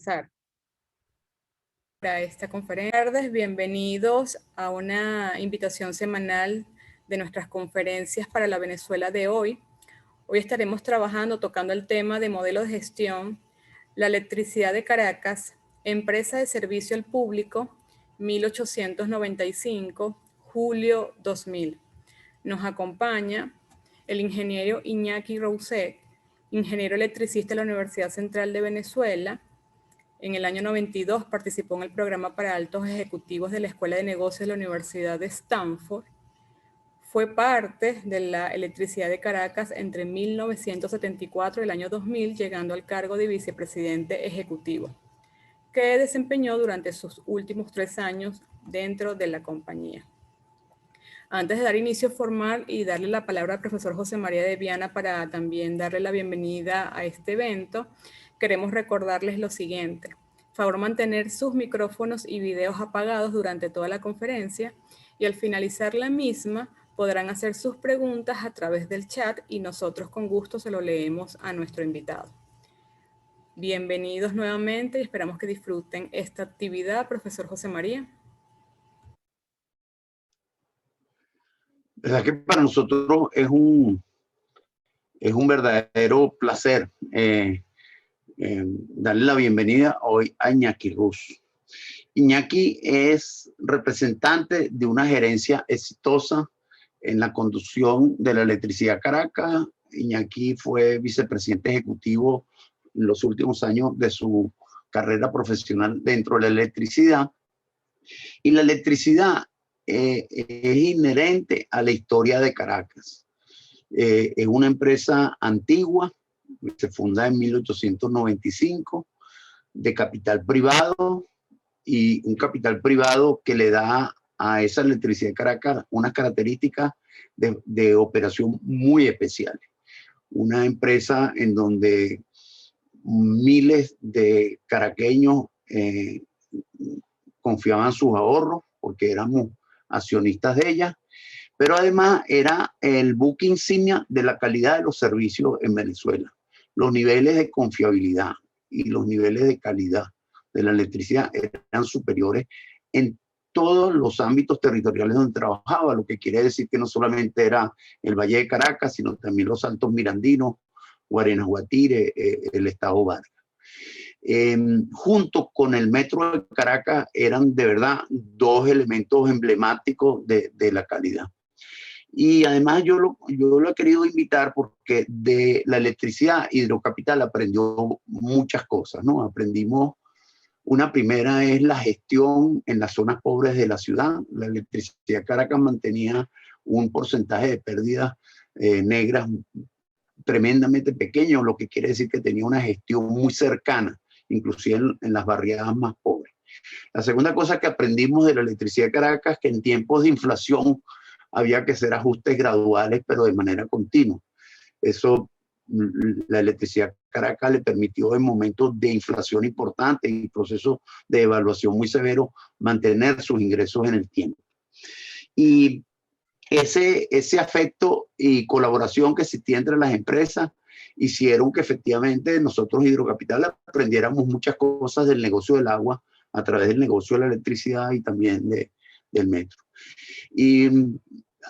Para esta conferencia. Bienvenidos a una invitación semanal de nuestras conferencias para la Venezuela de hoy. Hoy estaremos tocando el tema de modelo de gestión, la electricidad de Caracas, empresa de servicio al público, 1895, julio 2000. Nos acompaña el ingeniero Iñaki Rousset, ingeniero electricista de la Universidad Central de Venezuela. En el año 92 participó en el programa para altos ejecutivos de la Escuela de Negocios de la Universidad de Stanford. Fue parte de la electricidad de Caracas entre 1974 y el año 2000, llegando al cargo de vicepresidente ejecutivo, que desempeñó durante sus últimos 3 años dentro de la compañía. Antes de dar inicio formal y darle la palabra al profesor José María de Viana para también darle la bienvenida a este evento, queremos recordarles lo siguiente. Favor mantener sus micrófonos y videos apagados durante toda la conferencia y al finalizar la misma podrán hacer sus preguntas a través del chat y nosotros con gusto se lo leemos a nuestro invitado. Bienvenidos nuevamente y esperamos que disfruten esta actividad, profesor José María. La verdad que para nosotros es un verdadero placer darle la bienvenida hoy a Iñaki Rus. Iñaki es representante de una gerencia exitosa en la conducción de la electricidad Caracas. Iñaki fue vicepresidente ejecutivo en los últimos años de su carrera profesional dentro de la electricidad. Y la electricidad es inherente a la historia de Caracas. Es una empresa antigua, se funda en 1895, de capital privado, y un capital privado que le da a esa electricidad de Caracas unas características de operación muy especiales. Una empresa en donde miles de caraqueños confiaban sus ahorros porque éramos accionistas de ella, pero además era el buque insignia de la calidad de los servicios en Venezuela. Los niveles de confiabilidad y los niveles de calidad de la electricidad eran superiores en todos los ámbitos territoriales donde trabajaba, lo que quiere decir que no solamente era el Valle de Caracas, sino también los Altos Mirandinos, Guarenas Guatire, el Estado Vargas. Junto con el metro de Caracas eran de verdad dos elementos emblemáticos de la calidad. Y además yo lo he querido invitar porque de la electricidad Hidrocapital aprendió muchas cosas, ¿no? Aprendimos, una primera es la gestión en las zonas pobres de la ciudad. La electricidad Caracas mantenía un porcentaje de pérdidas negras tremendamente pequeño, lo que quiere decir que tenía una gestión muy cercana, inclusive en las barriadas más pobres. La segunda cosa que aprendimos de la electricidad de Caracas, que en tiempos de inflación había que hacer ajustes graduales, pero de manera continua. Eso, la electricidad de Caracas le permitió en momentos de inflación importante y procesos de evaluación muy severos mantener sus ingresos en el tiempo. Y ese afecto y colaboración que existía entre las empresas hicieron que efectivamente nosotros Hidrocapital aprendiéramos muchas cosas del negocio del agua a través del negocio de la electricidad y también del metro. Y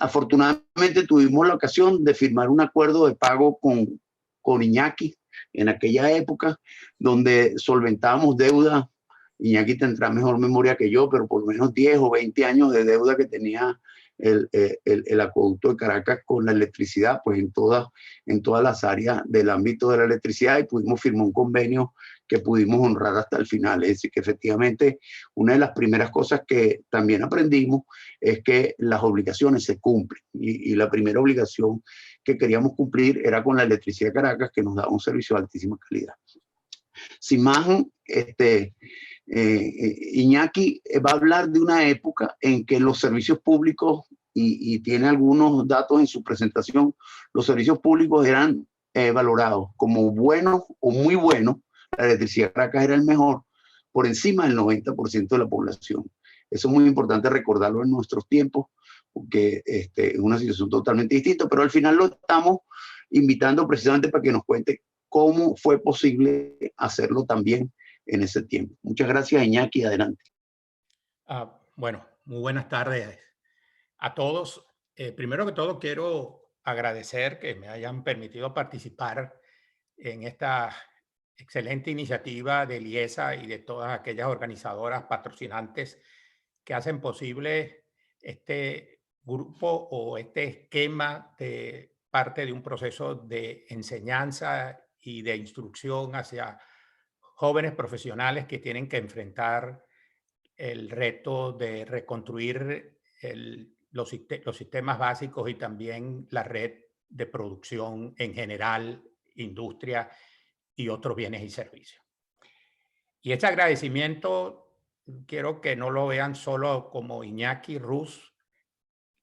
afortunadamente tuvimos la ocasión de firmar un acuerdo de pago con Iñaki en aquella época, donde solventábamos deuda. Iñaki tendrá mejor memoria que yo, pero por lo menos 10 o 20 años de deuda que tenía el acueducto de Caracas con la electricidad, pues en todas las áreas del ámbito de la electricidad, y pudimos firmar un convenio que pudimos honrar hasta el final. Es decir, que efectivamente una de las primeras cosas que también aprendimos es que las obligaciones se cumplen, y la primera obligación que queríamos cumplir era con la electricidad de Caracas, que nos daba un servicio de altísima calidad. Sin más, Iñaki va a hablar de una época en que los servicios públicos, y tiene algunos datos en su presentación, los servicios públicos eran valorados como buenos o muy buenos. La electricidad de Caracas era el mejor, por encima del 90% de la población. Eso es muy importante recordarlo en nuestros tiempos, porque es una situación totalmente distinta, pero al final lo estamos invitando precisamente para que nos cuente cómo fue posible hacerlo también en ese tiempo. Muchas gracias, Iñaki, adelante. Bueno, muy buenas tardes a todos. Primero que todo, quiero agradecer que me hayan permitido participar en esta excelente iniciativa de LIESA y de todas aquellas organizadoras patrocinantes que hacen posible este grupo o este esquema de parte de un proceso de enseñanza y de instrucción hacia jóvenes profesionales que tienen que enfrentar el reto de reconstruir los sistemas básicos y también la red de producción en general, industria y otros bienes y servicios. Y este agradecimiento quiero que no lo vean solo como Iñaki Ruz,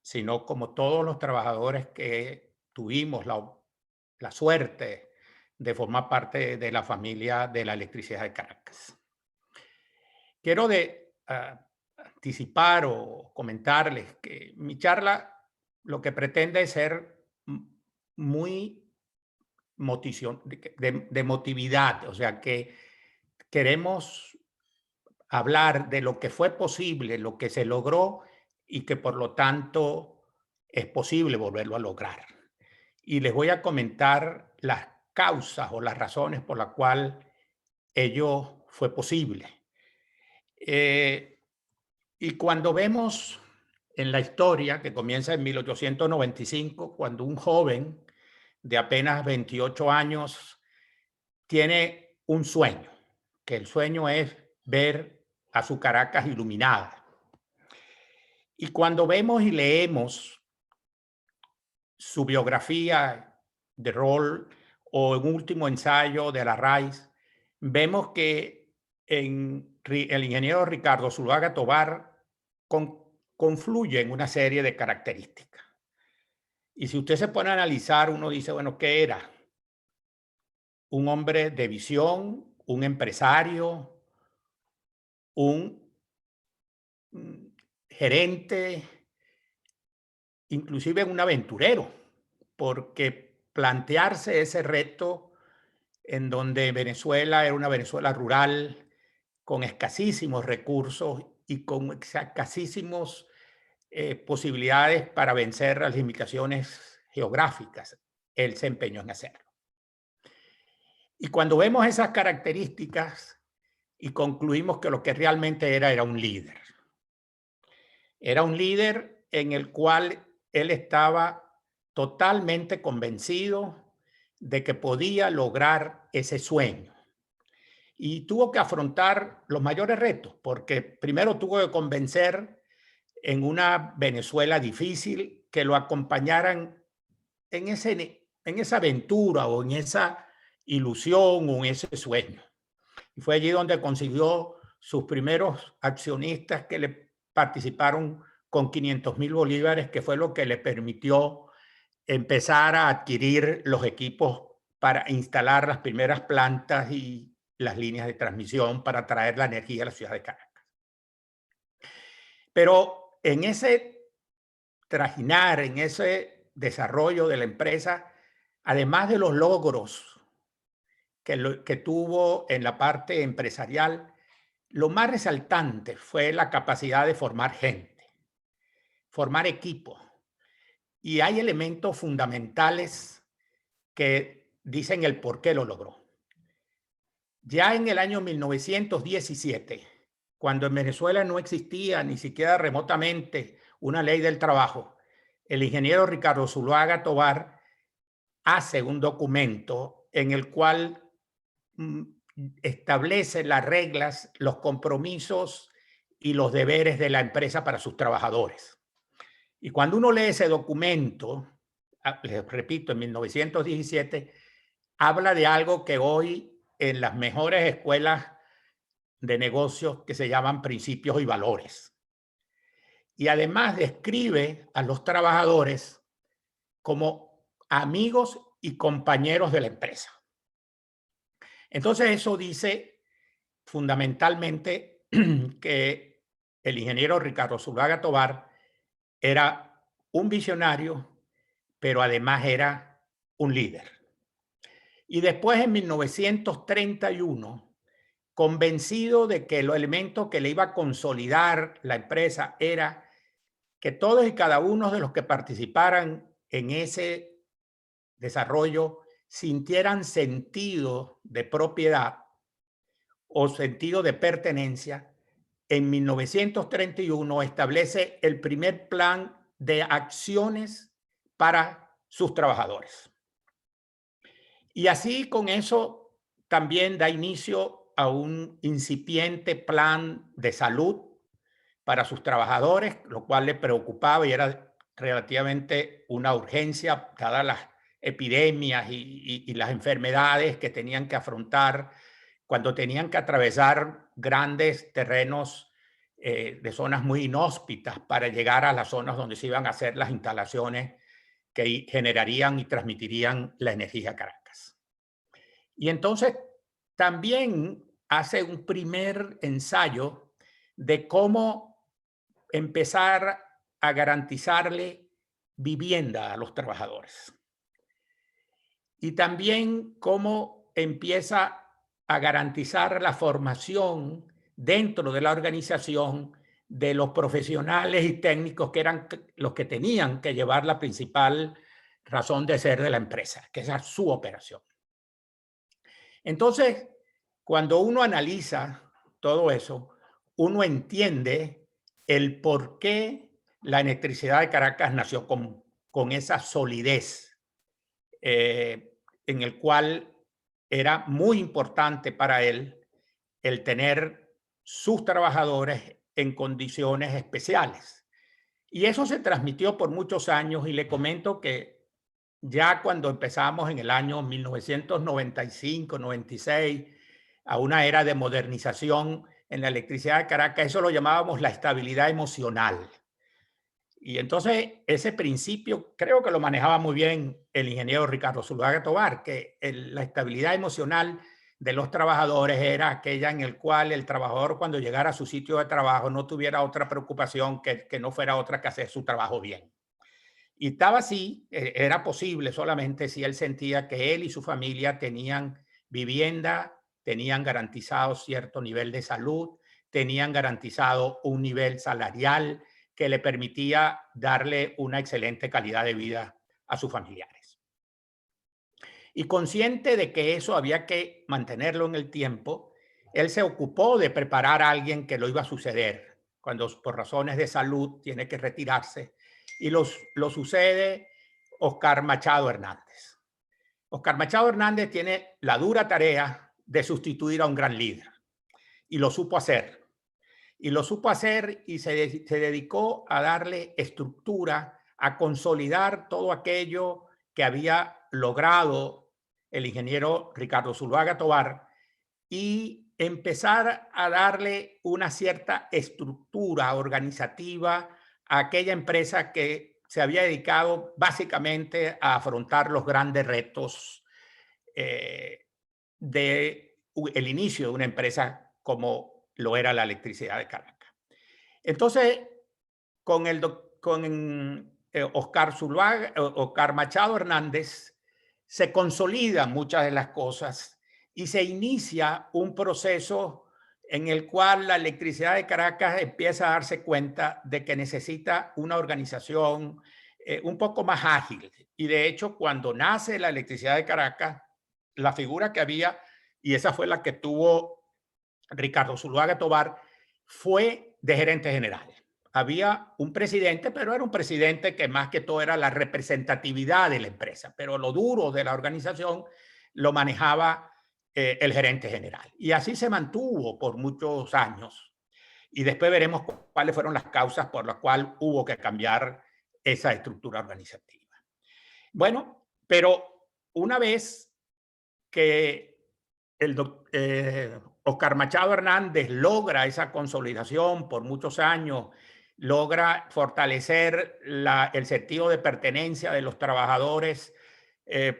sino como todos los trabajadores que tuvimos la suerte de formar parte de la familia de la electricidad de Caracas. Quiero anticipar o comentarles que mi charla lo que pretende es ser muy de motividad, o sea que queremos hablar de lo que fue posible, lo que se logró y que por lo tanto es posible volverlo a lograr. Y les voy a comentar las causas o las razones por las cuales ello fue posible. Y cuando vemos en la historia, que comienza en 1895, cuando un joven de apenas 28 años tiene un sueño, que el sueño es ver a su Caracas iluminada. Y cuando vemos y leemos su biografía de rol o un último ensayo de Larraíz, vemos que el ingeniero Ricardo Zuluaga Tovar confluye en una serie de características. Y si usted se pone a analizar, uno dice, bueno, ¿qué era? Un hombre de visión, un empresario, un gerente, inclusive un aventurero, porque plantearse ese reto en donde Venezuela era una Venezuela rural con escasísimos recursos y con escasísimos posibilidades para vencer las limitaciones geográficas, él se empeñó en hacerlo. Y cuando vemos esas características y concluimos que lo que realmente era un líder. Era un líder en el cual él estaba totalmente convencido de que podía lograr ese sueño. Y tuvo que afrontar los mayores retos, porque primero tuvo que convencer en una Venezuela difícil que lo acompañaran en esa aventura o en esa ilusión o en ese sueño. Y fue allí donde consiguió sus primeros accionistas que le participaron con 500.000 bolívares, que fue lo que le permitió empezar a adquirir los equipos para instalar las primeras plantas y las líneas de transmisión para traer la energía a la ciudad de Caracas. Pero en ese trajinar, en ese desarrollo de la empresa, además de los logros que tuvo en la parte empresarial, lo más resaltante fue la capacidad de formar gente, formar equipo. Y hay elementos fundamentales que dicen el por qué lo logró. Ya en el año 1917, cuando en Venezuela no existía ni siquiera remotamente una ley del trabajo, el ingeniero Ricardo Zuluaga Tovar hace un documento en el cual establece las reglas, los compromisos y los deberes de la empresa para sus trabajadores. Y cuando uno lee ese documento, les repito, en 1917, habla de algo que hoy en las mejores escuelas de negocios que se llaman principios y valores. Y además describe a los trabajadores como amigos y compañeros de la empresa. Entonces eso dice fundamentalmente que el ingeniero Ricardo Zuluaga Tovar era un visionario, pero además era un líder. Y después, en 1931, convencido de que el elemento que le iba a consolidar la empresa era que todos y cada uno de los que participaran en ese desarrollo sintieran sentido de propiedad o sentido de pertenencia. En 1931 establece el primer plan de acciones para sus trabajadores. Y así con eso también da inicio a un incipiente plan de salud para sus trabajadores, lo cual le preocupaba y era relativamente una urgencia, dadas las epidemias y las enfermedades que tenían que afrontar cuando tenían que atravesar grandes terrenos de zonas muy inhóspitas para llegar a las zonas donde se iban a hacer las instalaciones que generarían y transmitirían la energía a Caracas. Y entonces también hace un primer ensayo de cómo empezar a garantizarle vivienda a los trabajadores. Y también cómo empieza a garantizar la formación dentro de la organización de los profesionales y técnicos que eran los que tenían que llevar la principal razón de ser de la empresa, que es su operación. Entonces, cuando uno analiza todo eso, uno entiende el por qué la electricidad de Caracas nació con esa solidez, en el cual era muy importante para él el tener sus trabajadores en condiciones especiales. Y eso se transmitió por muchos años y le comento que ya cuando empezamos en el año 1995, 96, a una era de modernización en la electricidad de Caracas, eso lo llamábamos la estabilidad emocional. Y entonces ese principio creo que lo manejaba muy bien el ingeniero Ricardo Zuluaga Tovar, que la estabilidad emocional de los trabajadores era aquella en el cual el trabajador cuando llegara a su sitio de trabajo no tuviera otra preocupación que no fuera otra que hacer su trabajo bien. Y estaba así, era posible solamente si él sentía que él y su familia tenían vivienda, tenían garantizado cierto nivel de salud, tenían garantizado un nivel salarial que le permitía darle una excelente calidad de vida a sus familiares. Y consciente de que eso había que mantenerlo en el tiempo, él se ocupó de preparar a alguien que lo iba a suceder cuando por razones de salud tiene que retirarse, y lo sucede Oscar Machado Hernández. Oscar Machado Hernández tiene la dura tarea de sustituir a un gran líder y lo supo hacer. Y lo supo hacer y se dedicó a darle estructura, a consolidar todo aquello que había logrado el ingeniero Ricardo Zuluaga Tovar y empezar a darle una cierta estructura organizativa a aquella empresa que se había dedicado básicamente a afrontar los grandes retos del inicio de una empresa como lo era la electricidad de Caracas. Entonces, con Oscar Machado Hernández se consolidan muchas de las cosas y se inicia un proceso en el cual la electricidad de Caracas empieza a darse cuenta de que necesita una organización un poco más ágil. Y de hecho, cuando nace la electricidad de Caracas, la figura que había, y esa fue la que tuvo Ricardo Zuluaga Tovar, fue de gerente general. Había un presidente, pero era un presidente que más que todo era la representatividad de la empresa, pero lo duro de la organización lo manejaba el gerente general. Y así se mantuvo por muchos años. Y después veremos cuáles fueron las causas por las cuales hubo que cambiar esa estructura organizativa. Bueno, pero una vez que Oscar Machado Hernández logra esa consolidación por muchos años, logra fortalecer el sentido de pertenencia de los trabajadores,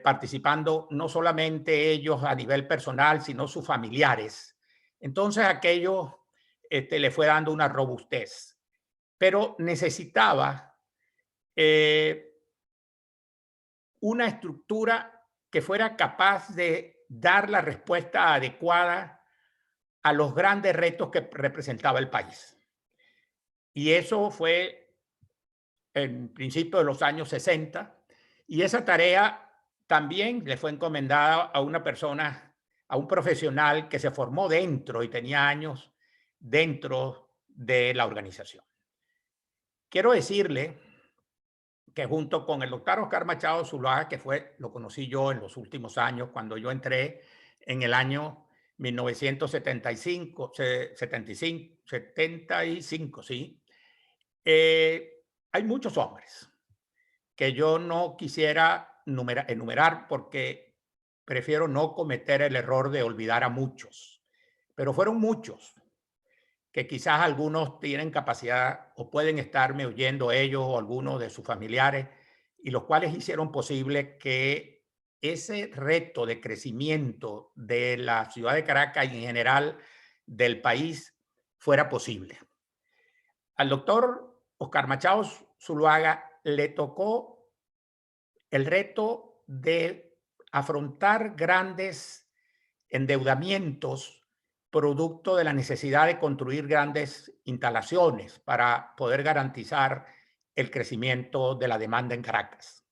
participando no solamente ellos a nivel personal, sino sus familiares. Entonces aquello le fue dando una robustez, pero necesitaba una estructura que fuera capaz de dar la respuesta adecuada a los grandes retos que representaba el país. Y eso fue en principio de los años 60, y esa tarea también le fue encomendada a una persona, a un profesional que se formó dentro y tenía años dentro de la organización. Quiero decirle que junto con el doctor Oscar Machado Zuluaga, que lo conocí yo en los últimos años, cuando yo entré en el año 1975, 75, sí. Hay muchos hombres que yo no quisiera enumerar porque prefiero no cometer el error de olvidar a muchos, pero fueron muchos que quizás algunos tienen capacidad o pueden estarme oyendo ellos o algunos de sus familiares, y los cuales hicieron posible que ese reto de crecimiento de la ciudad de Caracas y en general del país fuera posible. Al doctor Oscar Machado Zuluaga le tocó el reto de afrontar grandes endeudamientos producto de la necesidad de construir grandes instalaciones para poder garantizar el crecimiento de la demanda en Caracas.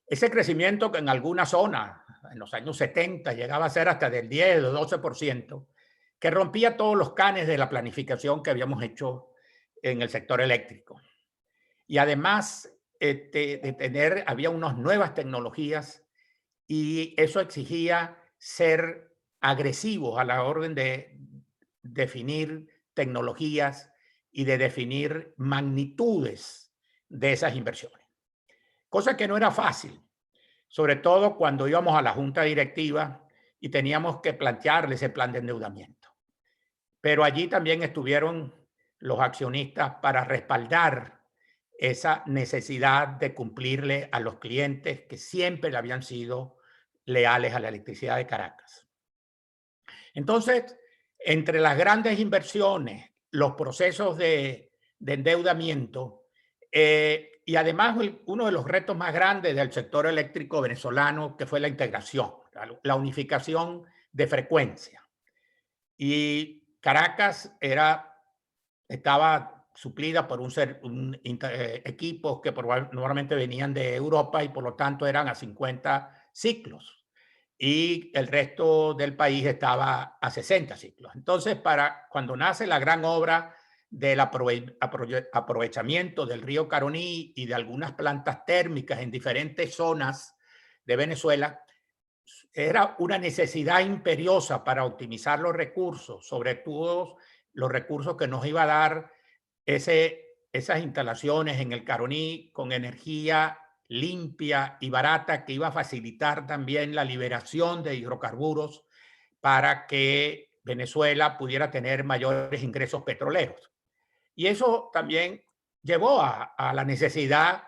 Ese crecimiento que en algunas zonas, en los años 70, llegaba a ser hasta del 10 o 12%, que rompía todos los canes de la planificación que habíamos hecho en el sector eléctrico. Y además había unas nuevas tecnologías y eso exigía ser agresivos a la orden de definir tecnologías y de definir magnitudes de esas inversiones. Cosa que no era fácil, sobre todo cuando íbamos a la junta directiva y teníamos que plantearle ese plan de endeudamiento. Pero allí también estuvieron los accionistas para respaldar esa necesidad de cumplirle a los clientes que siempre le habían sido leales a la electricidad de Caracas. Entonces, entre las grandes inversiones, los procesos de endeudamiento y además uno de los retos más grandes del sector eléctrico venezolano, que fue la integración, la unificación de frecuencia. Y Caracas estaba suplida por equipos que normalmente venían de Europa y por lo tanto eran a 50 ciclos. Y el resto del país estaba a 60 ciclos. Entonces, cuando nace la gran obra del aprovechamiento del río Caroní y de algunas plantas térmicas en diferentes zonas de Venezuela, era una necesidad imperiosa para optimizar los recursos, sobre todo los recursos que nos iba a dar esas instalaciones en el Caroní con energía limpia y barata, que iba a facilitar también la liberación de hidrocarburos para que Venezuela pudiera tener mayores ingresos petroleros. Y eso también llevó a la necesidad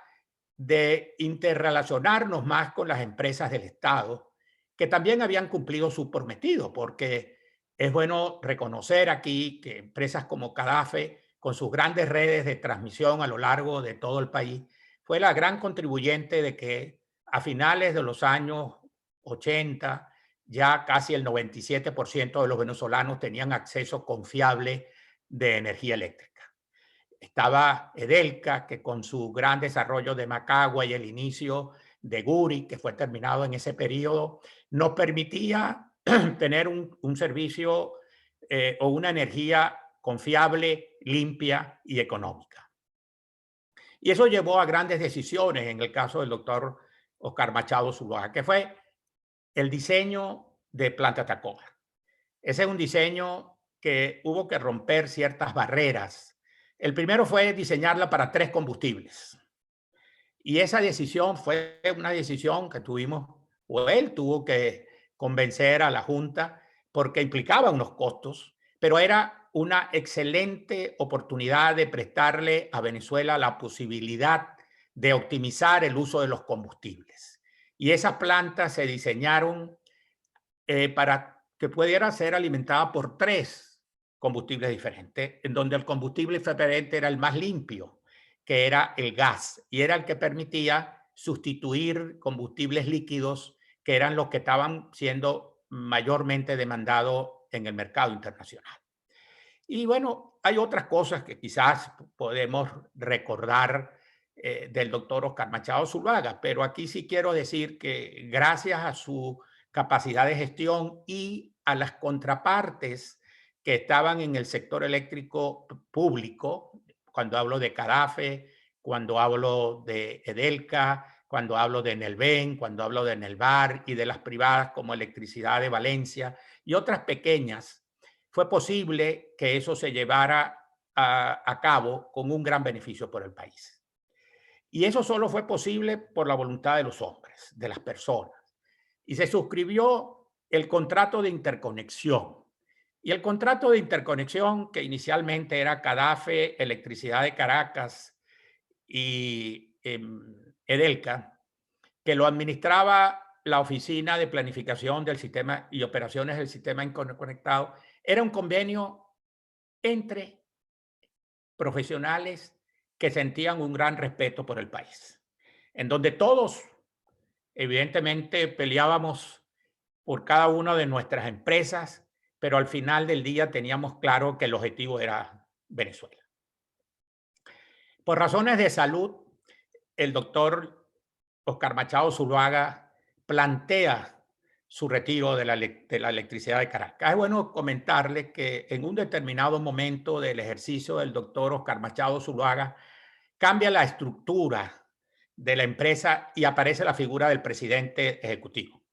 de interrelacionarnos más con las empresas del Estado, que también habían cumplido su prometido, porque es bueno reconocer aquí que empresas como Cadafe, con sus grandes redes de transmisión a lo largo de todo el país, fue la gran contribuyente de que a finales de los años 80 ya casi el 97% de los venezolanos tenían acceso confiable de energía eléctrica. Estaba Edelca, que con su gran desarrollo de Macagua y el inicio de Guri, que fue terminado en ese periodo, nos permitía tener un servicio o una energía confiable, limpia y económica. Y eso llevó a grandes decisiones en el caso del doctor Oscar Machado Zuluaga, que fue el diseño de Planta Tacoma. Ese es un diseño que hubo que romper ciertas barreras. El primero fue diseñarla para 3 combustibles. Y esa decisión fue una decisión que tuvimos, o él tuvo que convencer a la Junta, porque implicaba unos costos, pero era una excelente oportunidad de prestarle a Venezuela la posibilidad de optimizar el uso de los combustibles. Y esas plantas se diseñaron para que pudiera ser alimentada por 3 combustibles diferentes, en donde el combustible diferente era el más limpio, que era el gas, y era el que permitía sustituir combustibles líquidos, que eran los que estaban siendo mayormente demandados en el mercado internacional. Y bueno, hay otras cosas que quizás podemos recordar del doctor Oscar Machado Zuluaga, pero aquí sí quiero decir que gracias a su capacidad de gestión y a las contrapartes que estaban en el sector eléctrico público, cuando hablo de CADAFE, cuando hablo de Edelca, cuando hablo de Enelven, cuando hablo de Enelvar y de las privadas como Electricidad de Valencia y otras pequeñas, fue posible que eso se llevara a cabo con un gran beneficio por el país. Y eso solo fue posible por la voluntad de los hombres, de las personas. Y se suscribió el contrato de interconexión. Y el contrato de interconexión, que inicialmente era CADAFE, Electricidad de Caracas y Edelca, que lo administraba la Oficina de Planificación del Sistema y Operaciones del Sistema Interconectado, era un convenio entre profesionales que sentían un gran respeto por el país, en donde todos, evidentemente, peleábamos por cada una de nuestras empresas, pero al final del día teníamos claro que el objetivo era Venezuela. Por razones de salud, el doctor Oscar Machado Zuluaga plantea su retiro de la electricidad de Caracas. Es bueno comentarle que en un determinado momento del ejercicio del doctor Oscar Machado Zuluaga cambia la estructura de la empresa y aparece la figura del presidente ejecutivo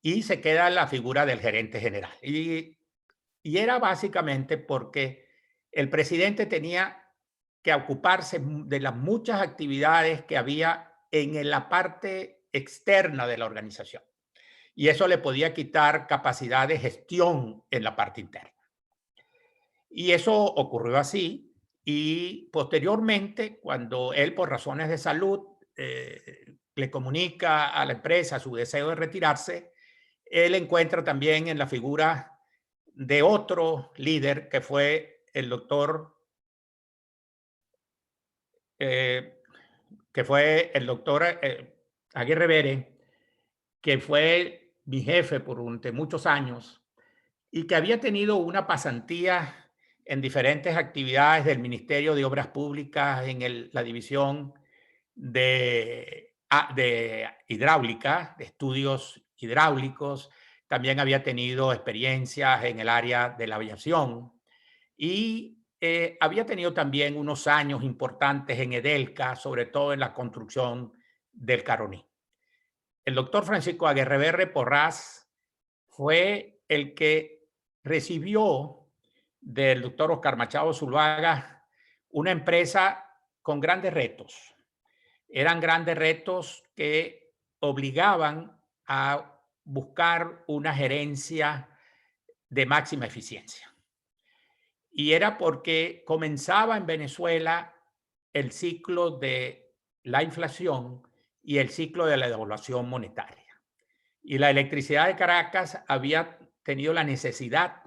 y se queda la figura del gerente general. Y era básicamente porque el presidente tenía que ocuparse de las muchas actividades que había en la parte externa de la organización. Y eso le podía quitar capacidad de gestión en la parte interna. Y eso ocurrió así. Y posteriormente, cuando él, por razones de salud, le comunica a la empresa su deseo de retirarse, él encuentra también en la figura de otro líder que fue el doctor Aguirre Vere, que fue mi jefe durante muchos años y que había tenido una pasantía en diferentes actividades del Ministerio de Obras Públicas en la división de hidráulica, de estudios hidráulicos. También había tenido experiencias en el área de la aviación y había tenido también unos años importantes en Edelca, sobre todo en la construcción del Caroní. El doctor Francisco Aguirre Porras fue el que recibió del doctor Oscar Machado Zuluaga una empresa con grandes retos. Eran grandes retos que obligaban a buscar una gerencia de máxima eficiencia. Y era porque comenzaba en Venezuela el ciclo de la inflación y el ciclo de la devaluación monetaria. Y la electricidad de Caracas había tenido la necesidad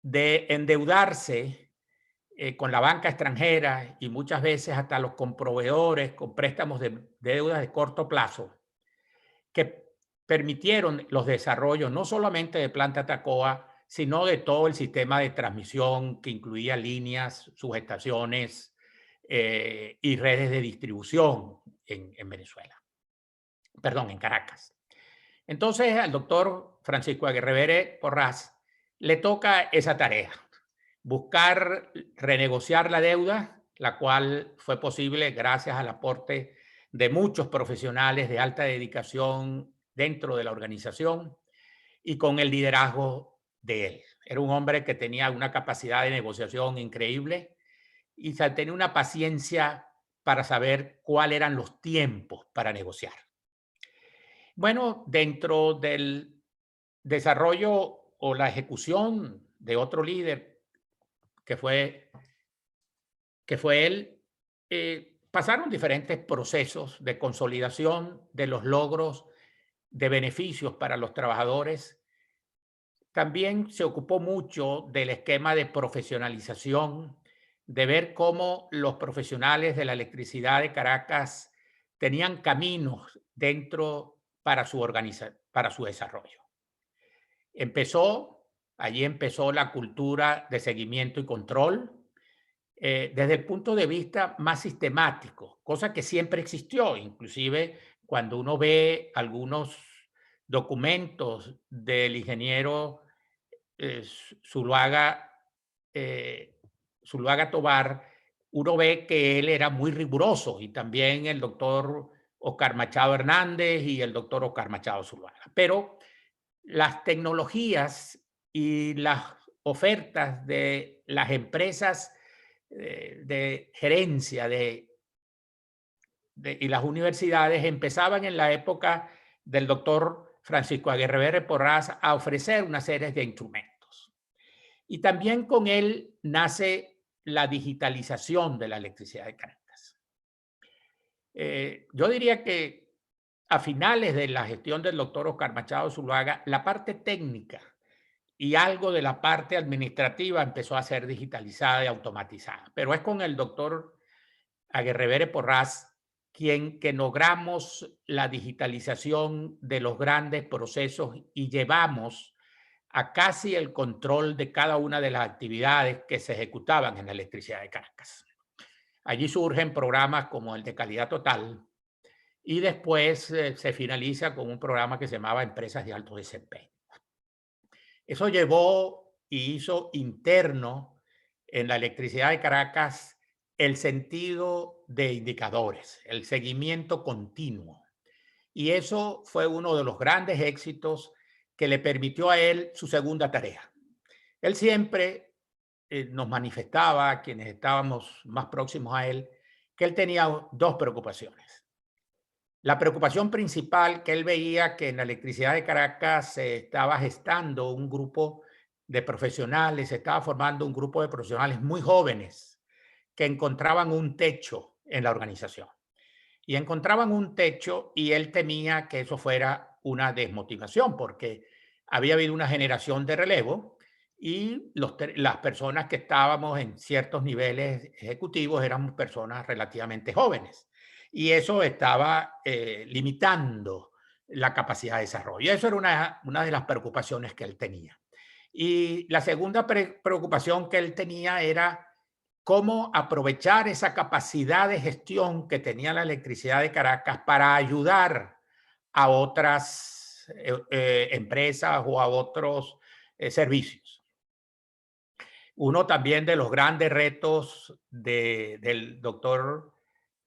de endeudarse con la banca extranjera y muchas veces hasta los comproveedores con préstamos de deudas de corto plazo que permitieron los desarrollos no solamente de Planta Atacoa, sino de todo el sistema de transmisión que incluía líneas, subestaciones y redes de distribución en Venezuela. Perdón, en Caracas. Entonces al doctor Francisco Aguirre Porras le toca esa tarea, buscar renegociar la deuda, la cual fue posible gracias al aporte de muchos profesionales de alta dedicación dentro de la organización y con el liderazgo de él. Era un hombre que tenía una capacidad de negociación increíble y tenía una paciencia para saber cuáles eran los tiempos para negociar. Bueno, dentro del desarrollo o la ejecución de otro líder que fue él, pasaron diferentes procesos de consolidación de los logros de beneficios para los trabajadores. También se ocupó mucho del esquema de profesionalización, de ver cómo los profesionales de la electricidad de Caracas tenían caminos dentro para su desarrollo. Empezó Allí empezó la cultura de seguimiento y control desde el punto de vista más sistemático, cosa que siempre existió. Inclusive cuando uno ve algunos documentos del ingeniero eh, Zuluaga, Zuluaga Tovar, uno ve que él era muy riguroso, y también el doctor Oscar Machado Hernández y el doctor Oscar Machado Zuluaga. Pero las tecnologías y las ofertas de las empresas de gerencia y las universidades empezaban en la época del doctor Francisco Aguirre Porras a ofrecer una serie de instrumentos. Y también con él nace la digitalización de la electricidad de Caracas. Yo diría que a finales de la gestión del doctor Oscar Machado Zuluaga, la parte técnica y algo de la parte administrativa empezó a ser digitalizada y automatizada. Pero es con el doctor Aguirre Porras quien que logramos la digitalización de los grandes procesos y llevamos a casi el control de cada una de las actividades que se ejecutaban en la electricidad de Caracas. Allí surgen programas como el de calidad total y después se finaliza con un programa que se llamaba Empresas de Alto Desempeño. Eso llevó y hizo interno en la electricidad de Caracas el sentido de indicadores, el seguimiento continuo. Y eso fue uno de los grandes éxitos que le permitió a él su segunda tarea. Él siempre nos manifestaba, a quienes estábamos más próximos a él, que él tenía dos preocupaciones. La preocupación principal, que él veía que en la electricidad de Caracas se estaba gestando un grupo de profesionales, se estaba formando un grupo de profesionales muy jóvenes que encontraban un techo en la organización. Y encontraban un techo y él temía que eso fuera una desmotivación porque había habido una generación de relevo y las personas que estábamos en ciertos niveles ejecutivos éramos personas relativamente jóvenes. Y eso estaba limitando la capacidad de desarrollo. Eso era una de las preocupaciones que él tenía. Y la segunda preocupación que él tenía era cómo aprovechar esa capacidad de gestión que tenía la electricidad de Caracas para ayudar a otras empresas o a otros servicios. Uno también de los grandes retos del doctor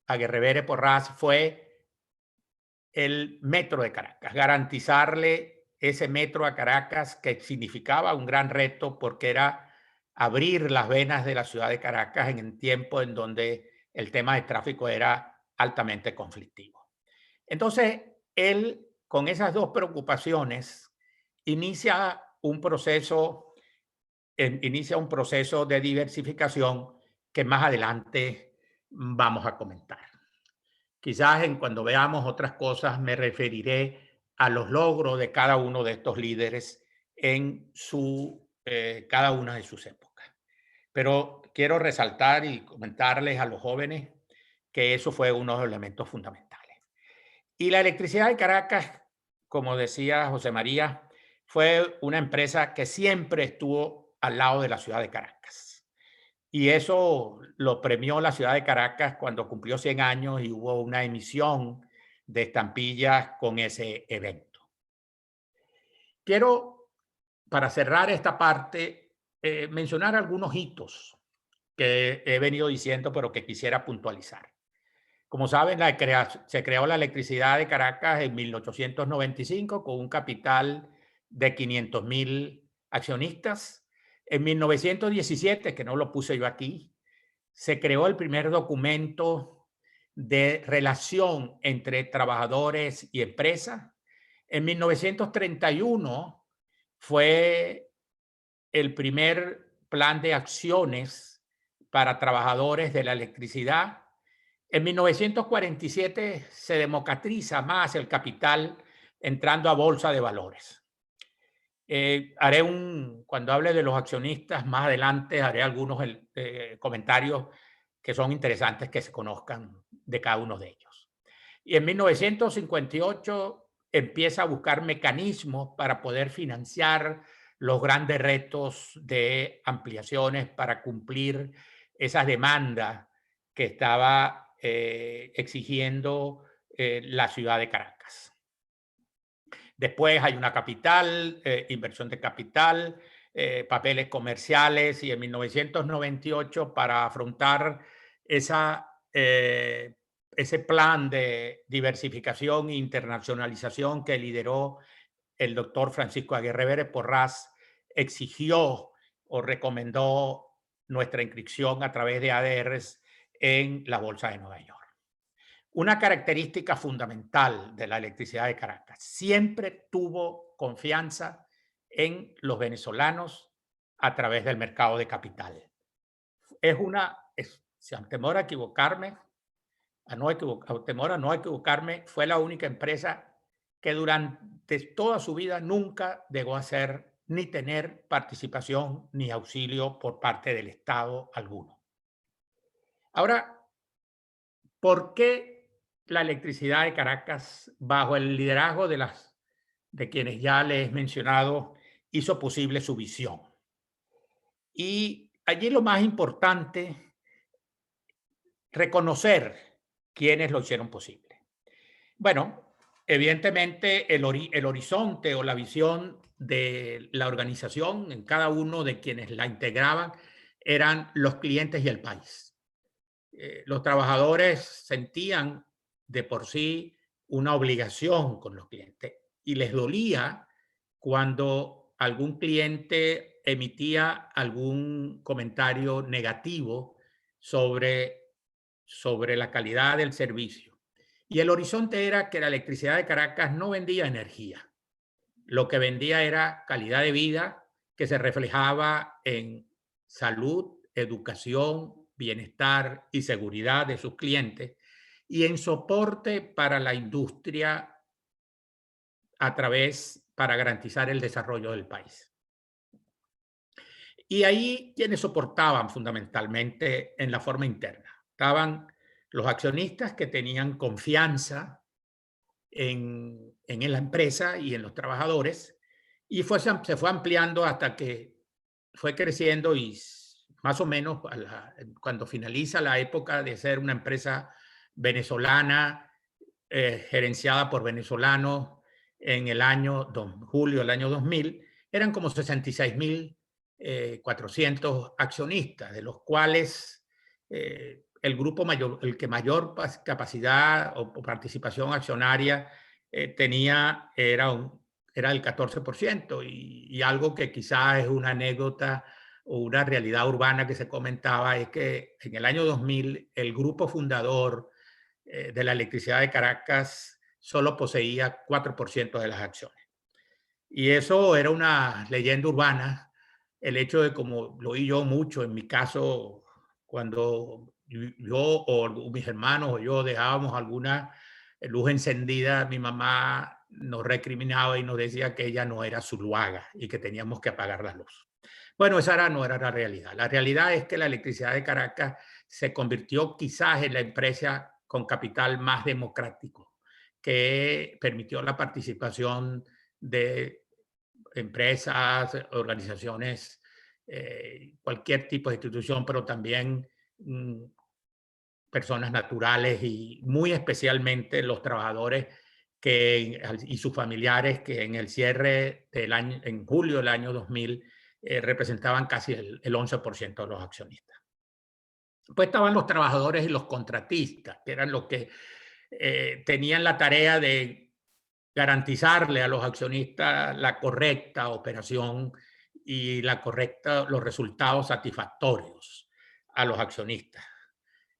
Aguirre Porras fue el metro de Caracas, garantizarle ese metro a Caracas, que significaba un gran reto porque era abrir las venas de la ciudad de Caracas en el tiempo en donde el tema de tráfico era altamente conflictivo. Entonces, él, con esas dos preocupaciones, inicia un proceso de diversificación que más adelante vamos a comentar. Quizás cuando veamos otras cosas me referiré a los logros de cada uno de estos líderes en cada una de sus épocas. Pero quiero resaltar y comentarles a los jóvenes que eso fue uno de los elementos fundamentales. Y la electricidad de Caracas, como decía José María, fue una empresa que siempre estuvo al lado de la ciudad de Caracas. Y eso lo premió la ciudad de Caracas cuando cumplió 100 años y hubo una emisión de estampillas con ese evento. Quiero, para cerrar esta parte, mencionar algunos hitos que he venido diciendo, pero que quisiera puntualizar. Como saben, se creó la electricidad de Caracas en 1895 con un capital de 500.000 accionistas. En 1917, que no lo puse yo aquí, se creó el primer documento de relación entre trabajadores y empresa. En 1931 fue el primer plan de acciones para trabajadores de la electricidad. En 1947 se democratiza más el capital entrando a bolsa de valores. Cuando hable de los accionistas más adelante, haré algunos comentarios que son interesantes que se conozcan de cada uno de ellos. Y en 1958 empieza a buscar mecanismos para poder financiar los grandes retos de ampliaciones para cumplir esas demandas que estaba exigiendo la ciudad de Caracas. Después hay una capital, inversión de capital, papeles comerciales, y en 1998, para afrontar ese plan de diversificación e internacionalización que lideró el doctor Francisco Aguirre Porras, exigió o recomendó nuestra inscripción a través de ADRs en la Bolsa de Nueva York. Una característica fundamental de la electricidad de Caracas: siempre tuvo confianza en los venezolanos a través del mercado de capital. Sin temor a equivocarme, temor a no equivocarme, fue la única empresa que durante toda su vida nunca llegó a ser ni tener participación ni auxilio por parte del Estado alguno. Ahora, ¿por qué la electricidad de Caracas, bajo el liderazgo de quienes ya les he mencionado, hizo posible su visión? Y allí lo más importante, reconocer quiénes lo hicieron posible. Bueno, evidentemente el horizonte o la visión de la organización en cada uno de quienes la integraban eran los clientes y el país. Los trabajadores sentían de por sí una obligación con los clientes y les dolía cuando algún cliente emitía algún comentario negativo sobre la calidad del servicio. Y el horizonte era que la electricidad de Caracas no vendía energía. Lo que vendía era calidad de vida, que se reflejaba en salud, educación, bienestar y seguridad de sus clientes, y en soporte para la industria para garantizar el desarrollo del país. Y ahí quienes soportaban fundamentalmente en la forma interna estaban los accionistas, que tenían confianza en la empresa y en los trabajadores, y se fue ampliando hasta que fue creciendo, y más o menos cuando finaliza la época de ser una empresa venezolana, gerenciada por venezolanos, en el julio del año 2000, eran como 66.400 accionistas, de los cuales el grupo mayor, el que mayor capacidad o participación accionaria tenía, era el 14%, y algo que quizás es una anécdota o una realidad urbana que se comentaba es que en el año 2000 el grupo fundador de la electricidad de Caracas solo poseía 4% de las acciones. Y eso era una leyenda urbana, el hecho de, como lo oí yo mucho en mi caso, cuando yo o mis hermanos o yo dejábamos alguna luz encendida, mi mamá nos recriminaba y nos decía que ella no era Zuluaga y que teníamos que apagar la luz. Bueno, esa no era la realidad. La realidad es que la electricidad de Caracas se convirtió quizás en la empresa con capital más democrático, que permitió la participación de empresas, organizaciones, cualquier tipo de institución, pero también personas naturales, y muy especialmente los trabajadores y sus familiares, que en el cierre del año, en julio del año 2000, representaban casi el 11% de los accionistas. Pues estaban los trabajadores y los contratistas, que eran los que tenían la tarea de garantizarle a los accionistas la correcta operación y los resultados satisfactorios a los accionistas.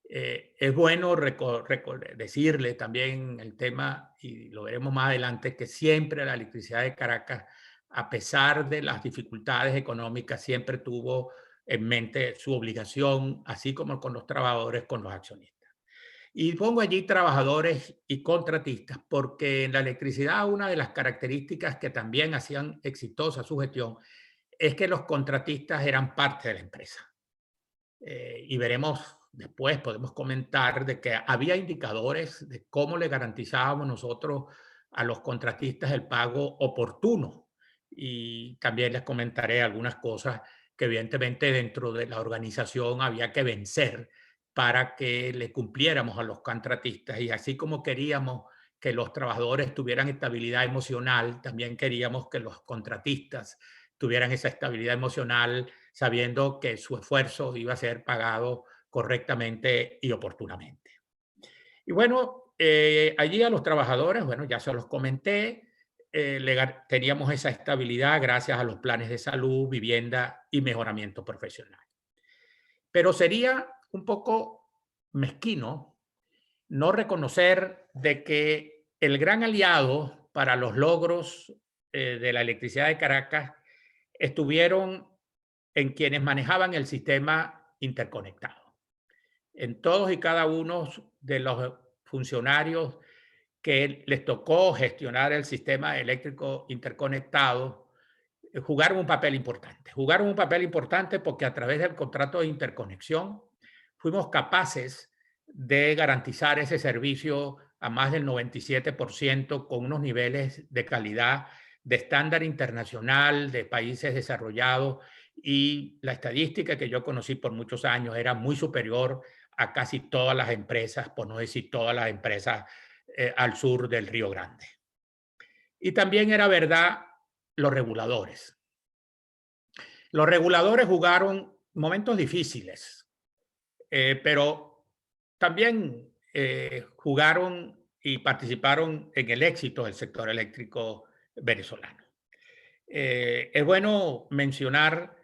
Es bueno decirle también el tema, y lo veremos más adelante, que siempre la electricidad de Caracas, a pesar de las dificultades económicas, siempre tuvo en mente su obligación, así como con los trabajadores, con los accionistas. Y pongo allí trabajadores y contratistas porque en la electricidad una de las características que también hacían exitosa su gestión es que los contratistas eran parte de la empresa. Y veremos después, podemos comentar de que había indicadores de cómo le garantizábamos nosotros a los contratistas el pago oportuno, y también les comentaré algunas cosas que evidentemente dentro de la organización había que vencer para que le cumpliéramos a los contratistas. Y así como queríamos que los trabajadores tuvieran estabilidad emocional, también queríamos que los contratistas tuvieran esa estabilidad emocional sabiendo que su esfuerzo iba a ser pagado correctamente y oportunamente. Y bueno, allí a los trabajadores, bueno, ya se los comenté, teníamos esa estabilidad gracias a los planes de salud, vivienda y mejoramiento profesional. Pero sería un poco mezquino no reconocer de que el gran aliado para los logros de la electricidad de Caracas estuvieron en quienes manejaban el sistema interconectado. En todos y cada uno de los funcionarios que les tocó gestionar el sistema eléctrico interconectado, jugaron un papel importante. Jugaron un papel importante porque a través del contrato de interconexión fuimos capaces de garantizar ese servicio a más del 97% con unos niveles de calidad de estándar internacional de países desarrollados, y la estadística que yo conocí por muchos años era muy superior a casi todas las empresas, por no decir todas las empresas al sur del Río Grande. Y también era verdad los reguladores. Los reguladores jugaron momentos difíciles, pero también jugaron y participaron en el éxito del sector eléctrico venezolano. Es bueno mencionar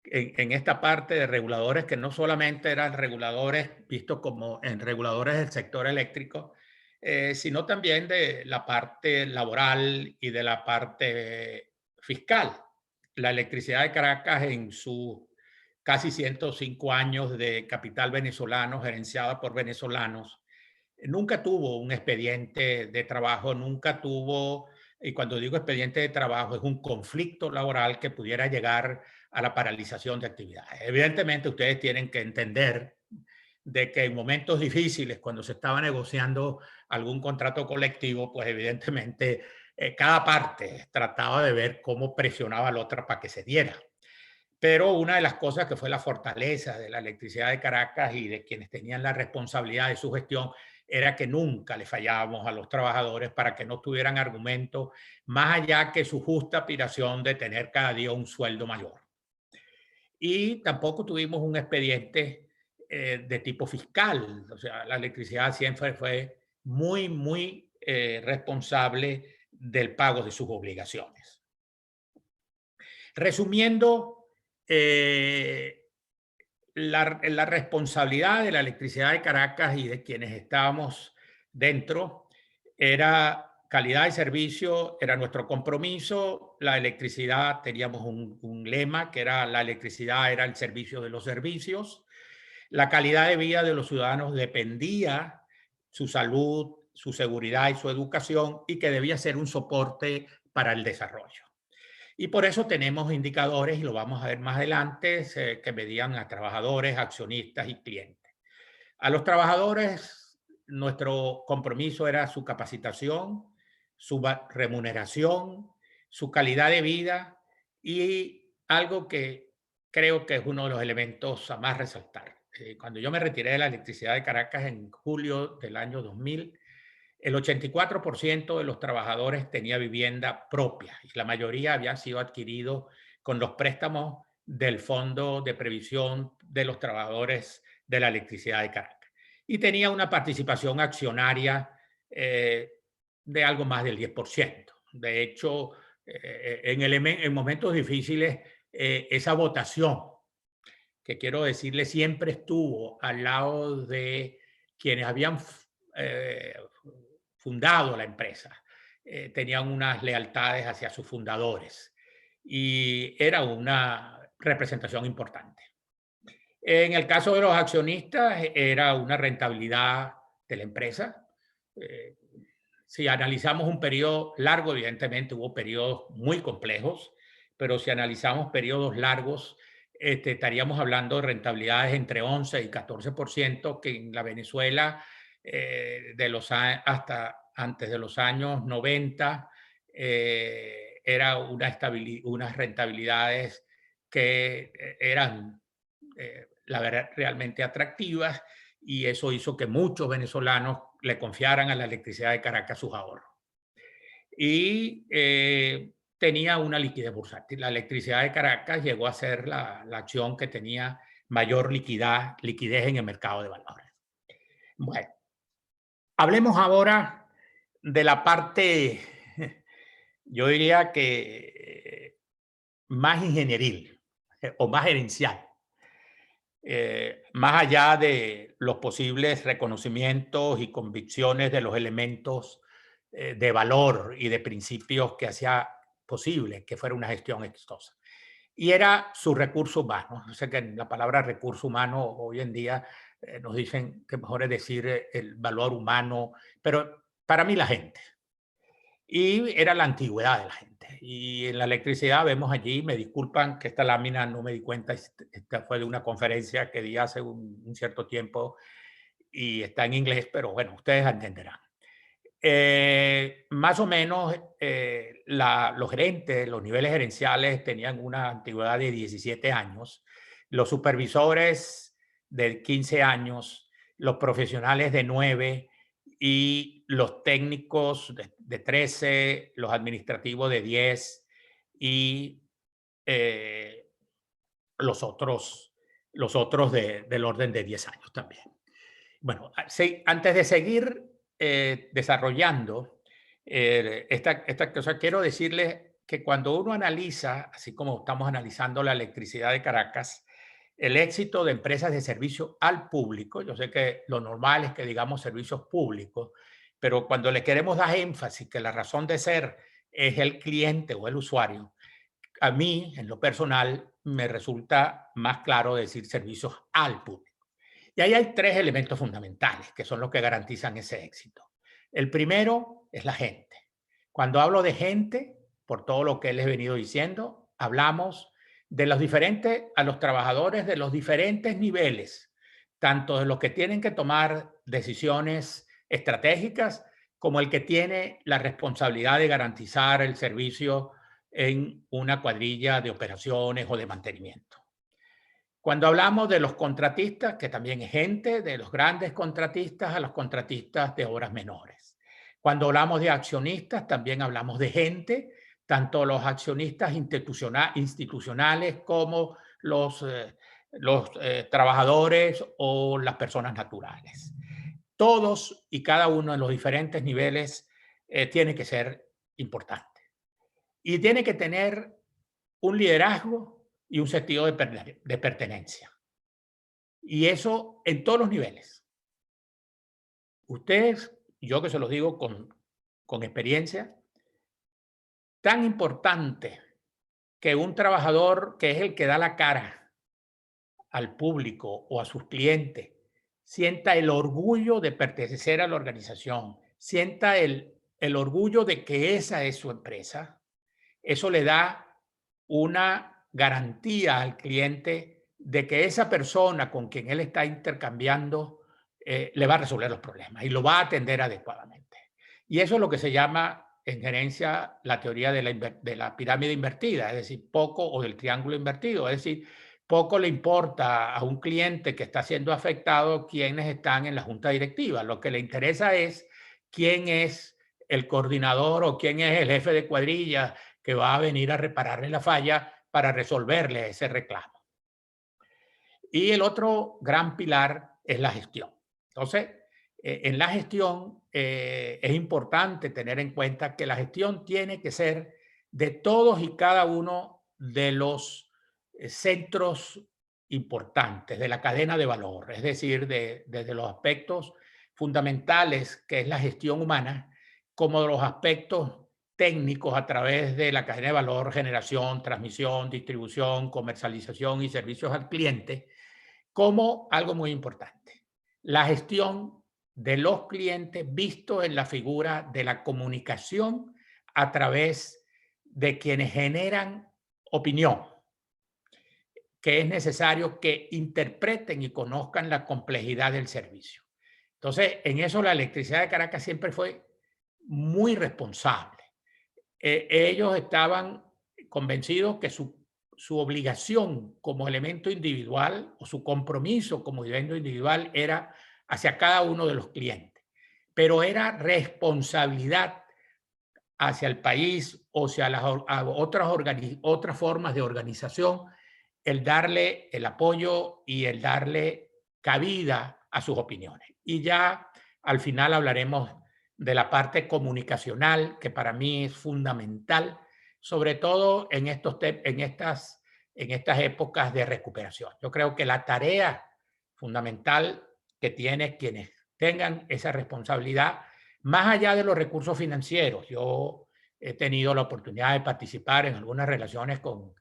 en esta parte de reguladores que no solamente eran reguladores vistos como en reguladores del sector eléctrico, sino también de la parte laboral y de la parte fiscal. La electricidad de Caracas, en sus casi 105 años de capital venezolano, gerenciada por venezolanos, nunca tuvo un expediente de trabajo, nunca tuvo, y cuando digo expediente de trabajo, es un conflicto laboral que pudiera llegar a la paralización de actividades. Evidentemente, ustedes tienen que entender de que en momentos difíciles, cuando se estaba negociando algún contrato colectivo, pues evidentemente cada parte trataba de ver cómo presionaba a la otra para que se diera. Pero una de las cosas que fue la fortaleza de la electricidad de Caracas y de quienes tenían la responsabilidad de su gestión era que nunca le fallábamos a los trabajadores para que no tuvieran argumento más allá que su justa aspiración de tener cada día un sueldo mayor. Y tampoco tuvimos un expediente de tipo fiscal. O sea, la electricidad siempre fue muy responsable del pago de sus obligaciones. Resumiendo, la responsabilidad de la electricidad de Caracas y de quienes estábamos dentro era calidad de servicio, era nuestro compromiso. La electricidad, teníamos un lema que era: la electricidad era el servicio de los servicios. La calidad de vida de los ciudadanos dependía su salud, su seguridad y su educación, y que debía ser un soporte para el desarrollo. Y por eso tenemos indicadores, y lo vamos a ver más adelante, que medían a trabajadores, accionistas y clientes. A los trabajadores, nuestro compromiso era su capacitación, su remuneración, su calidad de vida, y algo que creo que es uno de los elementos a más resaltar. Cuando yo me retiré de la electricidad de Caracas en julio del año 2000, el 84% de los trabajadores tenía vivienda propia y la mayoría habían sido adquiridos con los préstamos del Fondo de Previsión de los Trabajadores de la Electricidad de Caracas. Y tenía una participación accionaria de algo más del 10%. De hecho, en momentos difíciles, esa votación, que quiero decirle, siempre estuvo al lado de quienes habían fundado la empresa. Tenían unas lealtades hacia sus fundadores y era una representación importante. En el caso de los accionistas, era una rentabilidad de la empresa. Si analizamos un periodo largo, evidentemente hubo periodos muy complejos, pero si analizamos periodos largos, estaríamos hablando de rentabilidades entre 11 y 14%, que en la Venezuela hasta antes de los años 90 era unas rentabilidades que eran la verdad, realmente atractivas, y eso hizo que muchos venezolanos le confiaran a la electricidad de Caracas sus ahorros. Y tenía una liquidez bursátil. La electricidad de Caracas llegó a ser la acción que tenía mayor liquidez en el mercado de valores. Bueno, hablemos ahora de la parte, yo diría que más ingenieril o más gerencial. Más allá de los posibles reconocimientos y convicciones de los elementos de valor y de principios que hacía posible que fuera una gestión exitosa. Y era su recurso humano. Yo sé que en la palabra recurso humano hoy en día nos dicen que mejor es decir el valor humano, pero para mí la gente. Y era la antigüedad de la gente. Y en la electricidad vemos allí, me disculpan que esta lámina no me di cuenta, esta fue de una conferencia que di hace un cierto tiempo y está en inglés, pero bueno, ustedes entenderán. Más o menos los gerentes, los niveles gerenciales tenían una antigüedad de 17 años, los supervisores de 15 años, los profesionales de 9 y los técnicos de 13, los administrativos de 10 y los otros del orden de 10 años también. Bueno, antes de seguir desarrollando esta cosa, quiero decirles que cuando uno analiza, así como estamos analizando la electricidad de Caracas, el éxito de empresas de servicio al público, yo sé que lo normal es que digamos servicios públicos, pero cuando le queremos dar énfasis que la razón de ser es el cliente o el usuario, a mí, en lo personal, me resulta más claro decir servicios al público. Y ahí hay tres elementos fundamentales que son los que garantizan ese éxito. El primero es la gente. Cuando hablo de gente, por todo lo que les he venido diciendo, hablamos de a los trabajadores de los diferentes niveles, tanto de los que tienen que tomar decisiones estratégicas como el que tiene la responsabilidad de garantizar el servicio en una cuadrilla de operaciones o de mantenimiento. Cuando hablamos de los contratistas, que también es gente, de los grandes contratistas a los contratistas de obras menores. Cuando hablamos de accionistas, también hablamos de gente, tanto los accionistas institucionales como los trabajadores o las personas naturales. Todos y cada uno de los diferentes niveles tiene que ser importante. Y tiene que tener un liderazgo y un sentido de pertenencia. Y eso en todos los niveles. Ustedes, yo que se los digo con experiencia, tan importante que un trabajador que es el que da la cara al público o a sus clientes, sienta el orgullo de pertenecer a la organización, sienta el orgullo de que esa es su empresa, eso le da una garantía al cliente de que esa persona con quien él está intercambiando le va a resolver los problemas y lo va a atender adecuadamente. Y eso es lo que se llama en gerencia la teoría de la pirámide invertida, es decir, poco, o del triángulo invertido, es decir, poco le importa a un cliente que está siendo afectado quiénes están en la junta directiva. Lo que le interesa es quién es el coordinador o quién es el jefe de cuadrilla que va a venir a repararle la falla para resolverle ese reclamo. Y el otro gran pilar es la gestión. Entonces, en la gestión es importante tener en cuenta que la gestión tiene que ser de todos y cada uno de los centros importantes de la cadena de valor, es decir, desde los aspectos fundamentales que es la gestión humana, como de los aspectos técnicos a través de la cadena de valor, generación, transmisión, distribución, comercialización y servicios al cliente, como algo muy importante, la gestión de los clientes visto en la figura de la comunicación a través de quienes generan opinión, que es necesario que interpreten y conozcan la complejidad del servicio. Entonces, en eso la electricidad de Caracas siempre fue muy responsable ellos estaban convencidos que su obligación como elemento individual o su compromiso como elemento individual era hacia cada uno de los clientes, pero era responsabilidad hacia el país o hacia las otras formas de organización el darle el apoyo y el darle cabida a sus opiniones. Y ya al final hablaremos de la parte comunicacional, que para mí es fundamental, sobre todo en estas épocas de recuperación. Yo creo que la tarea fundamental que tienen quienes tengan esa responsabilidad, más allá de los recursos financieros. Yo he tenido la oportunidad de participar en algunas relaciones con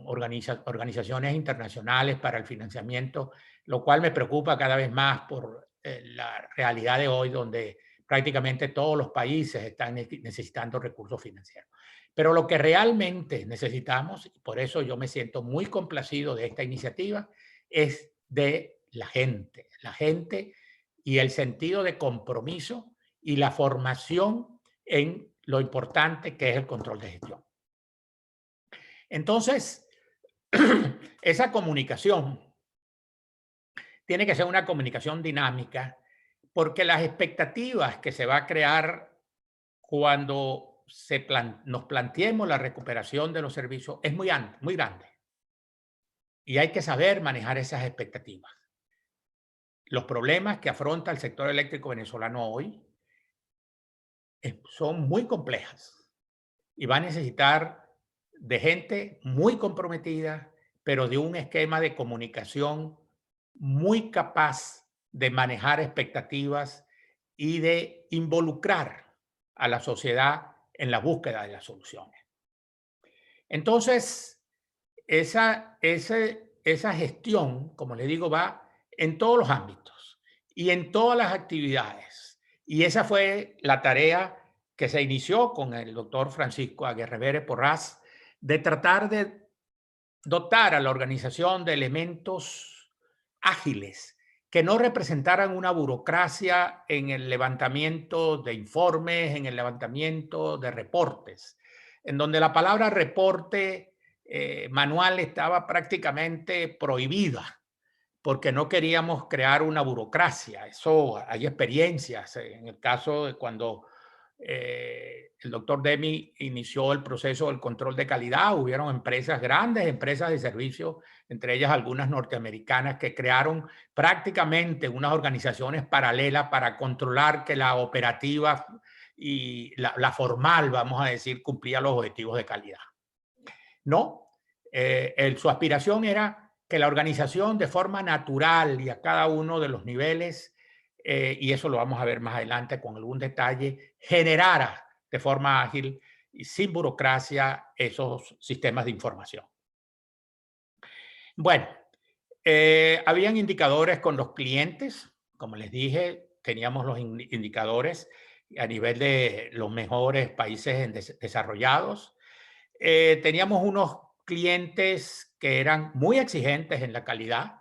organizaciones internacionales para el financiamiento, lo cual me preocupa cada vez más por la realidad de hoy, donde prácticamente todos los países están necesitando recursos financieros. Pero lo que realmente necesitamos, y por eso yo me siento muy complacido de esta iniciativa, es de la gente y el sentido de compromiso y la formación en lo importante que es el control de gestión. Entonces, esa comunicación tiene que ser una comunicación dinámica, porque las expectativas que se va a crear cuando nos planteemos la recuperación de los servicios es muy grande. Y hay que saber manejar esas expectativas. Los problemas que afronta el sector eléctrico venezolano hoy son muy complejas y va a necesitar de gente muy comprometida, pero de un esquema de comunicación muy capaz de manejar expectativas y de involucrar a la sociedad en la búsqueda de las soluciones. Entonces, esa gestión, como les digo, va en todos los ámbitos y en todas las actividades. Y esa fue la tarea que se inició con el doctor Francisco Aguirre Porras, de tratar de dotar a la organización de elementos ágiles que no representaran una burocracia en el levantamiento de informes, en el levantamiento de reportes, en donde la palabra reporte manual estaba prácticamente prohibida, porque no queríamos crear una burocracia. Eso hay experiencias. En el caso de cuando el doctor Demi inició el proceso del control de calidad, hubieron empresas, grandes empresas de servicios, entre ellas algunas norteamericanas, que crearon prácticamente unas organizaciones paralelas para controlar que la operativa y la formal, vamos a decir, cumplía los objetivos de calidad. No, su aspiración era que la organización de forma natural y a cada uno de los niveles, y eso lo vamos a ver más adelante con algún detalle, generara de forma ágil y sin burocracia esos sistemas de información. Bueno, habían indicadores con los clientes, como les dije, teníamos los indicadores a nivel de los mejores países desarrollados. Teníamos unos clientes que eran muy exigentes en la calidad,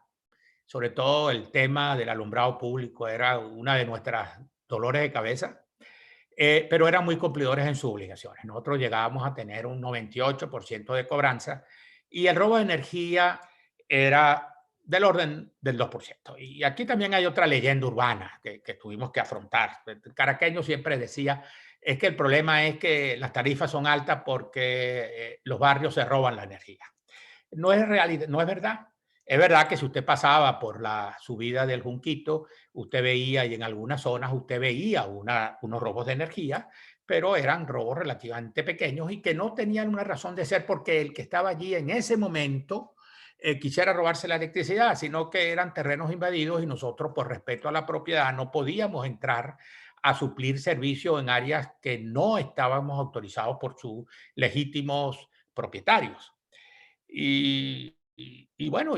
sobre todo el tema del alumbrado público era una de nuestras dolores de cabeza, pero eran muy cumplidores en sus obligaciones. Nosotros llegábamos a tener un 98% de cobranza y el robo de energía era del orden del 2%. Y aquí también hay otra leyenda urbana que tuvimos que afrontar. El caraqueño siempre decía, es que el problema es que las tarifas son altas porque los barrios se roban la energía. No es realidad, no es verdad. Es verdad que si usted pasaba por la subida del Junquito, usted veía, y en algunas zonas usted veía unos robos de energía, pero eran robos relativamente pequeños y que no tenían una razón de ser porque el que estaba allí en ese momento quisiera robarse la electricidad, sino que eran terrenos invadidos y nosotros, por respeto a la propiedad, no podíamos entrar a suplir servicios en áreas que no estábamos autorizados por sus legítimos propietarios. Y bueno,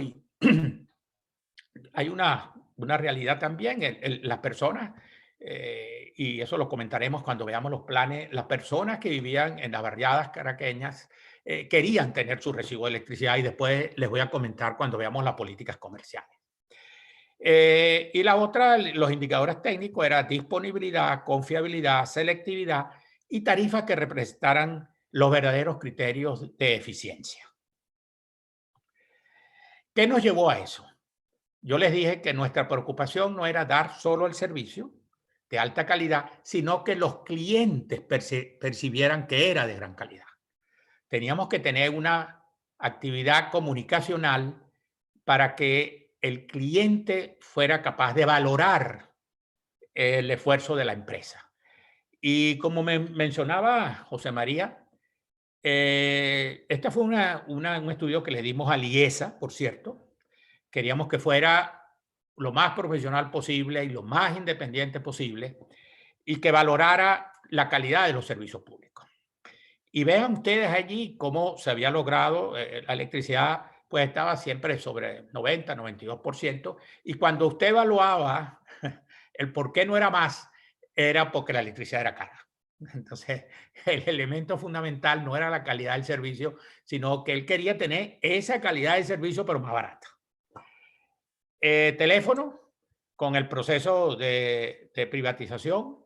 hay una realidad también. Las personas, y eso lo comentaremos cuando veamos los planes, las personas que vivían en las barriadas caraqueñas querían tener su recibo de electricidad y después les voy a comentar cuando veamos las políticas comerciales. Y la otra, los indicadores técnicos, era disponibilidad, confiabilidad, selectividad y tarifas que representaran los verdaderos criterios de eficiencia. ¿Qué nos llevó a eso? Yo les dije que nuestra preocupación no era dar solo el servicio de alta calidad, sino que los clientes percibieran que era de gran calidad. Teníamos que tener una actividad comunicacional para que el cliente fuera capaz de valorar el esfuerzo de la empresa. Y como me mencionaba José María, este fue un estudio que le dimos a Liesa, por cierto. Queríamos que fuera lo más profesional posible y lo más independiente posible y que valorara la calidad de los servicios públicos. Y vean ustedes allí cómo se había logrado, la electricidad pues estaba siempre sobre 90, 92%, y cuando usted evaluaba el por qué no era más, era porque la electricidad era cara. Entonces, el elemento fundamental no era la calidad del servicio, sino que él quería tener esa calidad de servicio, pero más barata. Teléfono, con el proceso de privatización,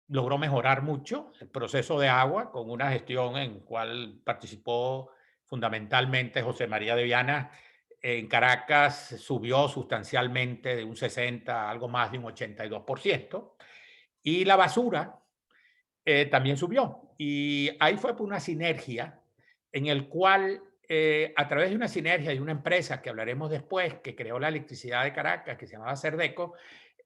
logró mejorar mucho el proceso de agua con una gestión en cual participó fundamentalmente José María de Viana. En Caracas subió sustancialmente de un 60 a algo más de un 82%. Y la basura también subió. Y ahí fue por una sinergia en el cual, a través de una sinergia de una empresa que hablaremos después, que creó la electricidad de Caracas, que se llamaba Serdeco,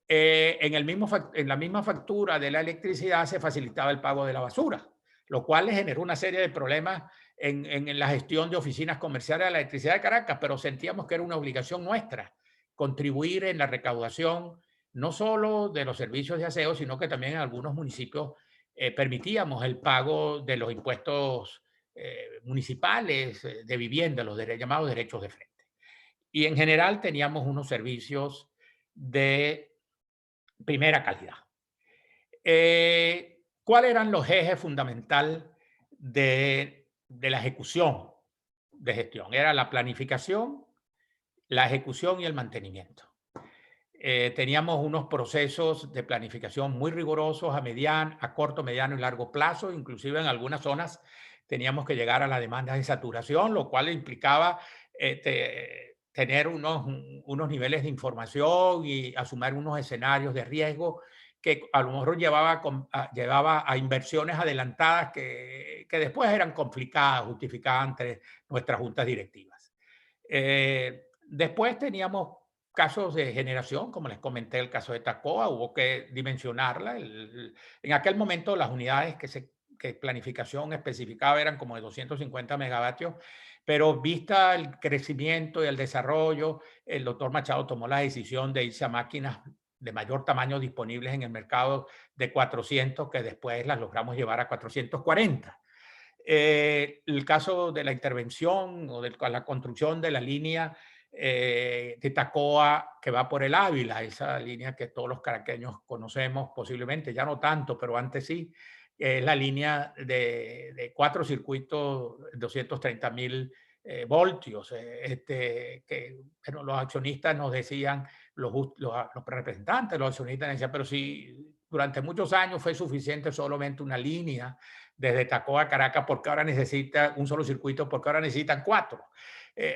en la misma factura de la electricidad se facilitaba el pago de la basura, lo cual le generó una serie de problemas en la gestión de oficinas comerciales de la electricidad de Caracas, pero sentíamos que era una obligación nuestra contribuir en la recaudación no solo de los servicios de aseo, sino que también en algunos municipios permitíamos el pago de los impuestos municipales de vivienda, los llamados derechos de frente. Y en general teníamos unos servicios de primera calidad. ¿Cuáles eran los ejes fundamentales de la ejecución de gestión? Era la planificación, la ejecución y el mantenimiento. Teníamos unos procesos de planificación muy rigurosos a corto, mediano y largo plazo. Inclusive en algunas zonas teníamos que llegar a la demanda de saturación, lo cual implicaba tener unos niveles de información y asumir unos escenarios de riesgo que a lo mejor llevaba a inversiones adelantadas que después eran complicadas, justificadas ante nuestras juntas directivas. Después teníamos casos de generación, como les comenté el caso de Tacoa, hubo que dimensionarla. En aquel momento las unidades que planificación especificaba eran como de 250 megavatios, pero vista el crecimiento y el desarrollo, el doctor Machado tomó la decisión de irse a máquinas de mayor tamaño disponibles en el mercado de 400, que después las logramos llevar a 440. El caso de la intervención o de la construcción de la línea de Tacoa que va por el Ávila, esa línea que todos los caraqueños conocemos posiblemente, ya no tanto, pero antes sí, es la línea de 4 circuitos, 230.000 voltios, pero los accionistas nos decían, los representantes de los accionistas decían, pero si durante muchos años fue suficiente solamente una línea desde Tacoa a Caracas, ¿por qué ahora necesita un solo circuito? ¿Por qué ahora necesitan 4?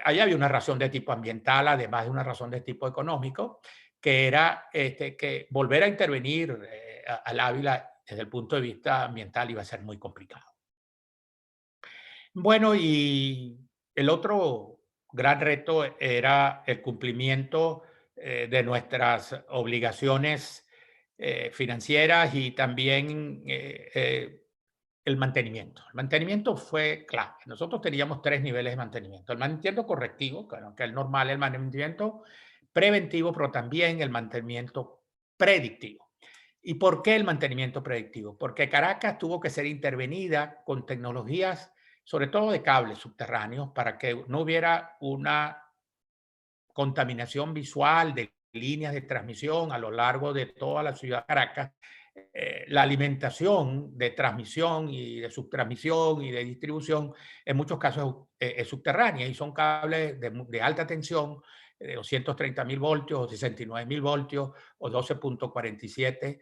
Ahí había una razón de tipo ambiental, además de una razón de tipo económico, que era que volver a intervenir al Ávila desde el punto de vista ambiental iba a ser muy complicado. Bueno, y el otro gran reto era el cumplimiento de nuestras obligaciones financieras y también el mantenimiento. El mantenimiento fue clave. Nosotros teníamos 3 niveles de mantenimiento. El mantenimiento correctivo, que es normal, el mantenimiento preventivo, pero también el mantenimiento predictivo. ¿Y por qué el mantenimiento predictivo? Porque Caracas tuvo que ser intervenida con tecnologías, sobre todo de cables subterráneos, para que no hubiera una contaminación visual de líneas de transmisión a lo largo de toda la ciudad de Caracas. La alimentación de transmisión y de subtransmisión y de distribución en muchos casos es subterránea y son cables de alta tensión de 230.000 voltios o 69.000 voltios o 12.47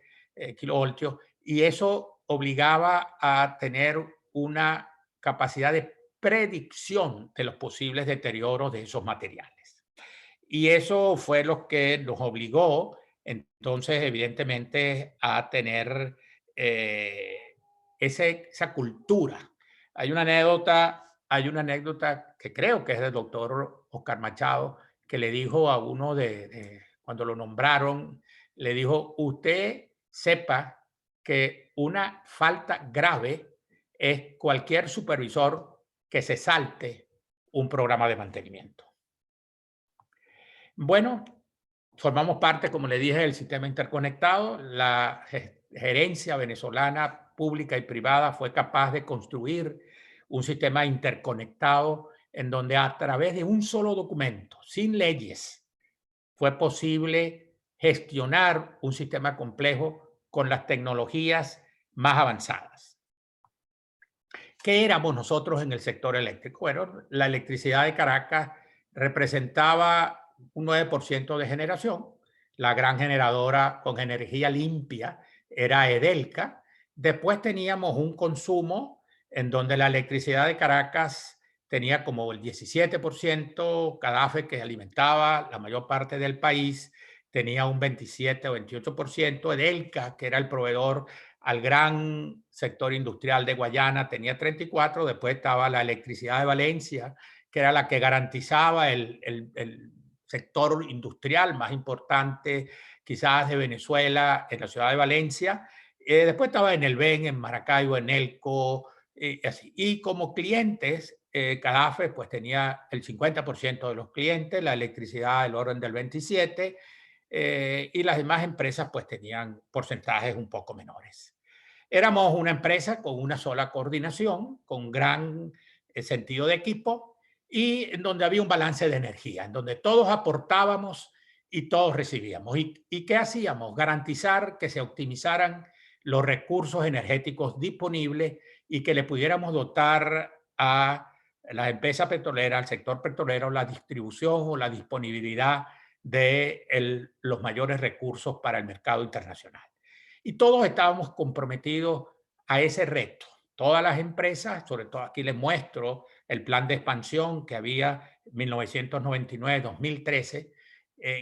kilovoltios, y eso obligaba a tener una capacidad de predicción de los posibles deterioros de esos materiales. Y eso fue lo que nos obligó, entonces, evidentemente, a tener esa cultura. Hay una anécdota que creo que es del doctor Oscar Machado, que le dijo a uno cuando lo nombraron, le dijo: usted sepa que una falta grave es cualquier supervisor que se salte un programa de mantenimiento. Bueno, formamos parte, como le dije, del sistema interconectado. La gerencia venezolana pública y privada fue capaz de construir un sistema interconectado en donde a través de un solo documento, sin leyes, fue posible gestionar un sistema complejo con las tecnologías más avanzadas. ¿Qué éramos nosotros en el sector eléctrico? Bueno, la electricidad de Caracas representaba un 9% de generación. La gran generadora con energía limpia era Edelca. Después teníamos un consumo en donde la electricidad de Caracas tenía como el 17%, Cadafe, que alimentaba la mayor parte del país, tenía un 27 o 28%, Edelca, que era el proveedor al gran sector industrial de Guayana, tenía 34%, después estaba la electricidad de Valencia, que era la que garantizaba el sector industrial más importante quizás de Venezuela, en la ciudad de Valencia. Después estaba en el BEN, en Maracaibo, en Elco, así. Y como clientes, Cadafe pues tenía el 50% de los clientes, la electricidad del orden del 27%, y las demás empresas pues tenían porcentajes un poco menores. Éramos una empresa con una sola coordinación, con gran sentido de equipo y en donde había un balance de energía, en donde todos aportábamos y todos recibíamos. ¿Y qué hacíamos? Garantizar que se optimizaran los recursos energéticos disponibles y que le pudiéramos dotar a la empresa petrolera, al sector petrolero, la distribución o la disponibilidad de los mayores recursos para el mercado internacional. Y todos estábamos comprometidos a ese reto. Todas las empresas, sobre todo aquí les muestro el plan de expansión que había en 1999-2013,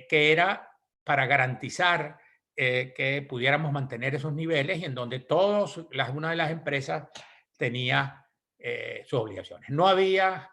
que era para garantizar que pudiéramos mantener esos niveles y en donde una de las empresas tenía sus obligaciones. No había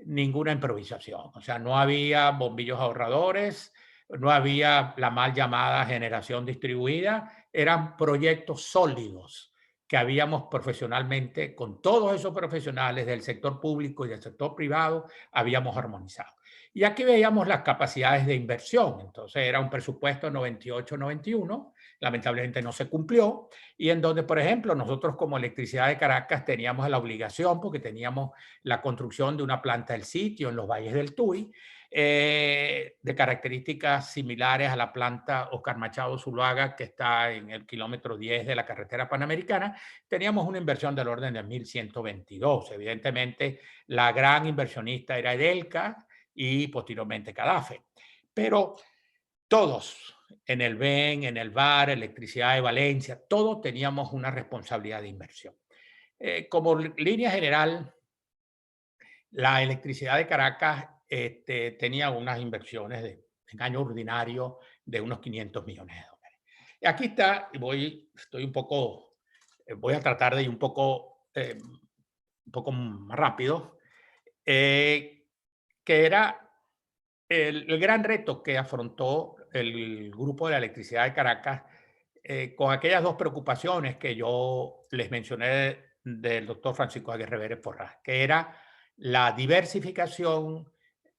ninguna improvisación, o sea, no había bombillos ahorradores, no había la mal llamada generación distribuida, eran proyectos sólidos que habíamos profesionalmente, con todos esos profesionales del sector público y del sector privado, habíamos armonizado. Y aquí veíamos las capacidades de inversión. Entonces era un presupuesto 98-91, lamentablemente no se cumplió, y en donde, por ejemplo, nosotros como Electricidad de Caracas teníamos la obligación, porque teníamos la construcción de una planta del sitio en los valles del Tuy, de características similares a la planta Oscar Machado Zuluaga, que está en el kilómetro 10 de la carretera panamericana. Teníamos una inversión del orden de 1.122. Evidentemente, la gran inversionista era Edelca y posteriormente Cadafe. Pero todos, en el BEN, en el VAR, Electricidad de Valencia, todos teníamos una responsabilidad de inversión. Como línea general, la electricidad de Caracas tenía unas inversiones en año ordinario de unos 500 millones de dólares. Y aquí está, voy a tratar de ir un poco más rápido, que era el gran reto que afrontó el Grupo de la Electricidad de Caracas con aquellas dos preocupaciones que yo les mencioné del doctor Francisco Aguirre Vélez Porras, que era la diversificación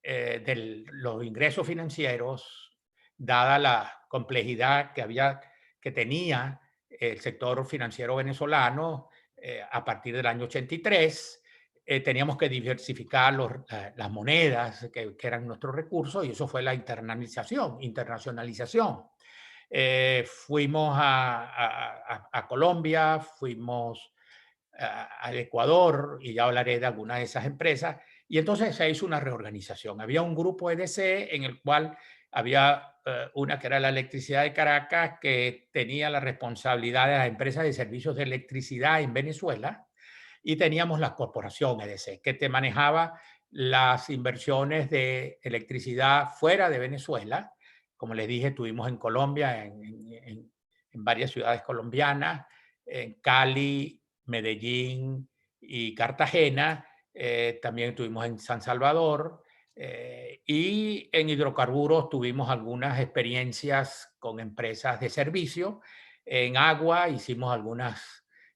de los ingresos financieros, dada la complejidad que tenía el sector financiero venezolano a partir del año 83. Teníamos que diversificar las monedas que eran nuestros recursos, y eso fue la internacionalización. Fuimos a Colombia, fuimos al Ecuador, y ya hablaré de algunas de esas empresas, Y entonces se hizo una reorganización. Había un grupo EDC en el cual había una que era la Electricidad de Caracas, que tenía la responsabilidad de las empresas de servicios de electricidad en Venezuela, y teníamos la corporación EDC, que te manejaba las inversiones de electricidad fuera de Venezuela. Como les dije, estuvimos en Colombia, en varias ciudades colombianas, en Cali, Medellín y Cartagena. También estuvimos en San Salvador. Y en hidrocarburos tuvimos algunas experiencias con empresas de servicio. En agua hicimos algunos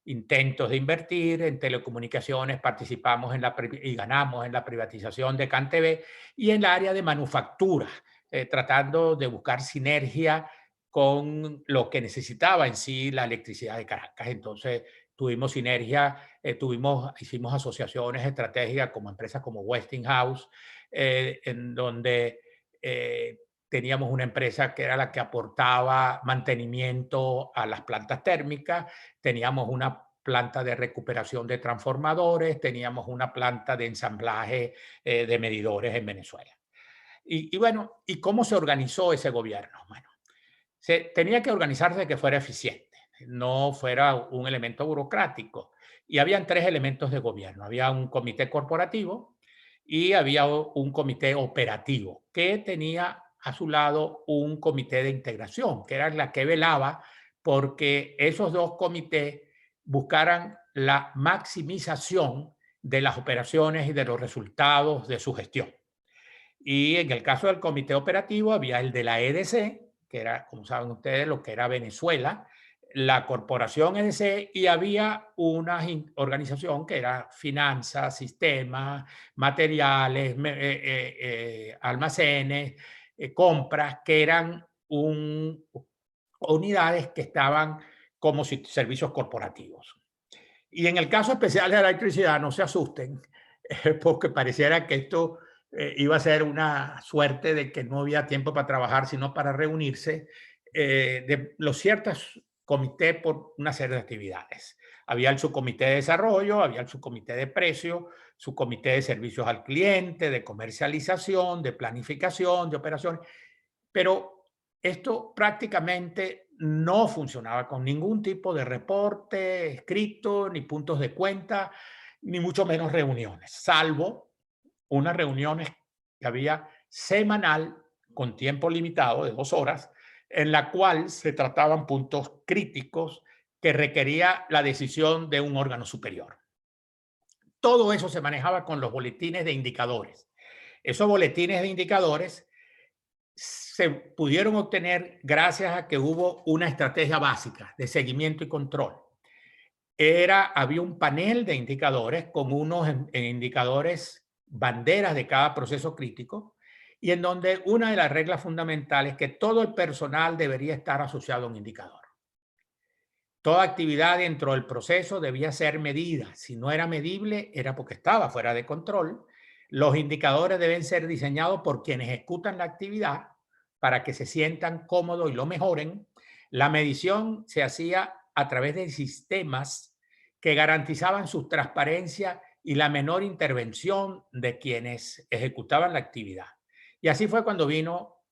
intentos de invertir. En telecomunicaciones participamos y ganamos en la privatización de CanTV, y en el área de manufactura, tratando de buscar sinergia con lo que necesitaba en sí la electricidad de Caracas. Entonces tuvimos sinergia, hicimos asociaciones estratégicas como empresas como Westinghouse, en donde teníamos una empresa que era la que aportaba mantenimiento a las plantas térmicas, teníamos una planta de recuperación de transformadores, teníamos una planta de ensamblaje de medidores en Venezuela. Y bueno, ¿y cómo se organizó ese gobierno? Bueno, tenía que organizarse de que fuera eficiente, no fuera un elemento burocrático. Y habían 3 elementos de gobierno. Había un comité corporativo y había un comité operativo, que tenía a su lado un comité de integración, que era la que velaba porque esos 2 comités buscaran la maximización de las operaciones y de los resultados de su gestión. Y en el caso del comité operativo había el de la EDC, que era, como saben ustedes, lo que era Venezuela, la corporación EDC, y había una organización que era finanzas, sistemas, materiales, almacenes, compras, que eran unidades que estaban como servicios corporativos. Y en el caso especial de la electricidad, no se asusten, porque pareciera que esto iba a ser una suerte de que no había tiempo para trabajar, sino para reunirse. De los ciertos comités por una serie de actividades. Había el subcomité de desarrollo, había el subcomité de precio, subcomité de servicios al cliente, de comercialización, de planificación, de operaciones, pero esto prácticamente no funcionaba con ningún tipo de reporte escrito, ni puntos de cuenta, ni mucho menos reuniones, salvo unas reuniones que había semanal con tiempo limitado de 2 horas, en la cual se trataban puntos críticos que requería la decisión de un órgano superior. Todo eso se manejaba con los boletines de indicadores. Esos boletines de indicadores se pudieron obtener gracias a que hubo una estrategia básica de seguimiento y control. Había un panel de indicadores con unos indicadores banderas de cada proceso crítico, y en donde una de las reglas fundamentales es que todo el personal debería estar asociado a un indicador. Toda actividad dentro del proceso debía ser medida. Si no era medible, era porque estaba fuera de control. Los indicadores deben ser diseñados por quienes ejecutan la actividad para que se sientan cómodos y lo mejoren. La medición se hacía a través de sistemas que garantizaban su transparencia y la menor intervención de quienes ejecutaban la actividad. Y así fue cuando vino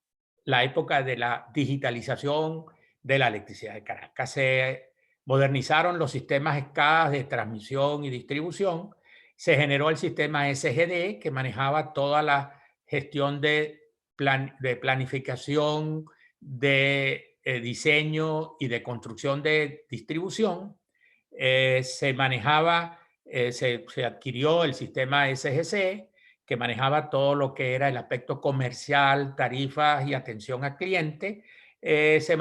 la época de la digitalización de la electricidad de Caracas. Se modernizaron los sistemas SCADA de transmisión y distribución. Se generó el sistema SGD, que manejaba toda la gestión de planificación, de diseño y de construcción de distribución. Se adquirió el sistema SGC, que manejaba todo lo que era el aspecto comercial, tarifas y atención al cliente. Se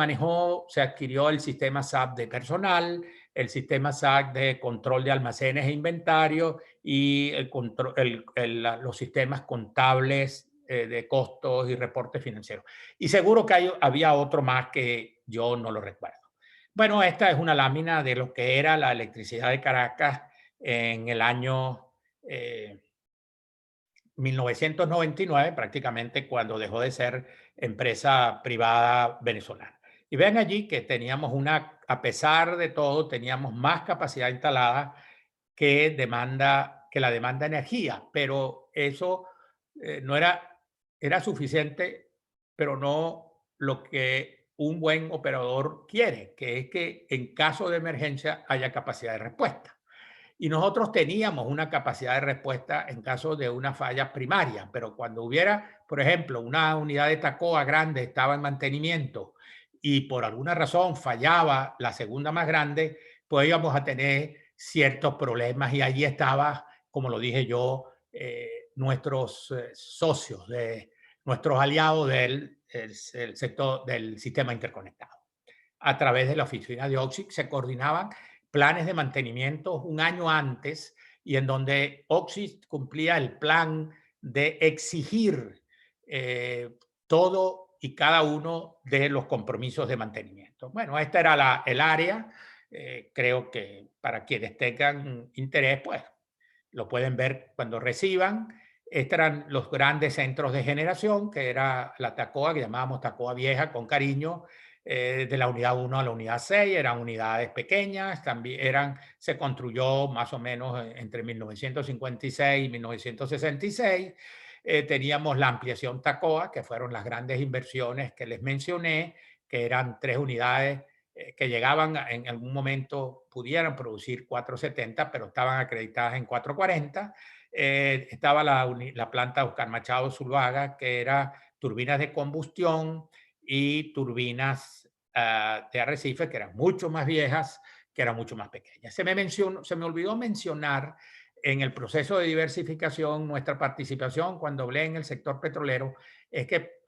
adquirió el sistema SAP de personal, el sistema SAP de control de almacenes e inventario, y los sistemas contables de costos y reportes financieros. Y seguro que había otro más que yo no lo recuerdo. Bueno, esta es una lámina de lo que era la electricidad de Caracas en el año 1999, prácticamente cuando dejó de ser empresa privada venezolana. Y ven allí que teníamos a pesar de todo, teníamos más capacidad instalada que la demanda de energía, pero eso no era suficiente, pero no lo que un buen operador quiere, que es que en caso de emergencia haya capacidad de respuesta. Y nosotros teníamos una capacidad de respuesta en caso de una falla primaria, pero cuando hubiera, por ejemplo, una unidad de TACOA grande estaba en mantenimiento y por alguna razón fallaba la segunda más grande, pues íbamos a tener ciertos problemas y allí estaba, como lo dije yo, nuestros socios, nuestros aliados del sector del sistema interconectado. A través de la oficina de OXIC se coordinaban planes de mantenimiento un año antes y en donde OXIC cumplía el plan de exigir todo y cada uno de los compromisos de mantenimiento. Bueno, esta era el área. Creo que para quienes tengan interés, pues lo pueden ver cuando reciban. Estos eran los grandes centros de generación, que era la TACOA, que llamábamos TACOA Vieja con cariño, de la unidad 1 a la unidad 6, eran unidades pequeñas, también se construyó más o menos entre 1956 y 1966. Teníamos la ampliación TACOA, que fueron las grandes inversiones que les mencioné, que eran 3 unidades que llegaban en algún momento, pudieran producir 470, pero estaban acreditadas en 440. Estaba la planta Oscar Machado Zuluaga, que era turbinas de combustión y turbinas de arrecife, que eran mucho más viejas, que eran mucho más pequeñas. Se me olvidó mencionar en el proceso de diversificación nuestra participación cuando hablé en el sector petrolero, es que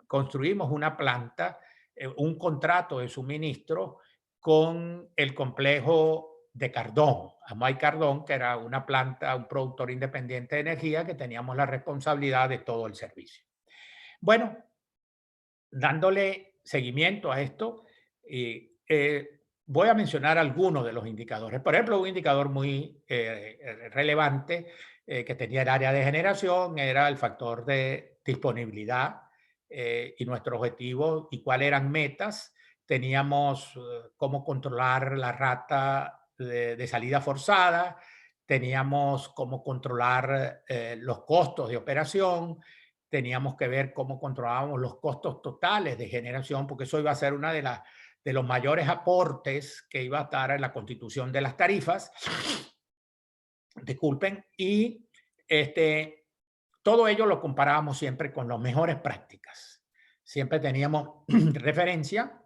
construimos una planta, un contrato de suministro con el complejo de Cardón, Amay Cardón, que era una planta, un productor independiente de energía que teníamos la responsabilidad de todo el servicio. Bueno, dándole seguimiento a esto, voy a mencionar algunos de los indicadores. Por ejemplo, un indicador muy relevante que tenía el área de generación era el factor de disponibilidad y nuestro objetivo y cuáles eran metas. Teníamos cómo controlar la rata de salida forzada, teníamos cómo controlar los costos de operación, teníamos que ver cómo controlábamos los costos totales de generación, porque eso iba a ser una de los mayores aportes que iba a estar en la constitución de las tarifas. Disculpen. Y todo ello lo comparábamos siempre con las mejores prácticas. Siempre teníamos referencia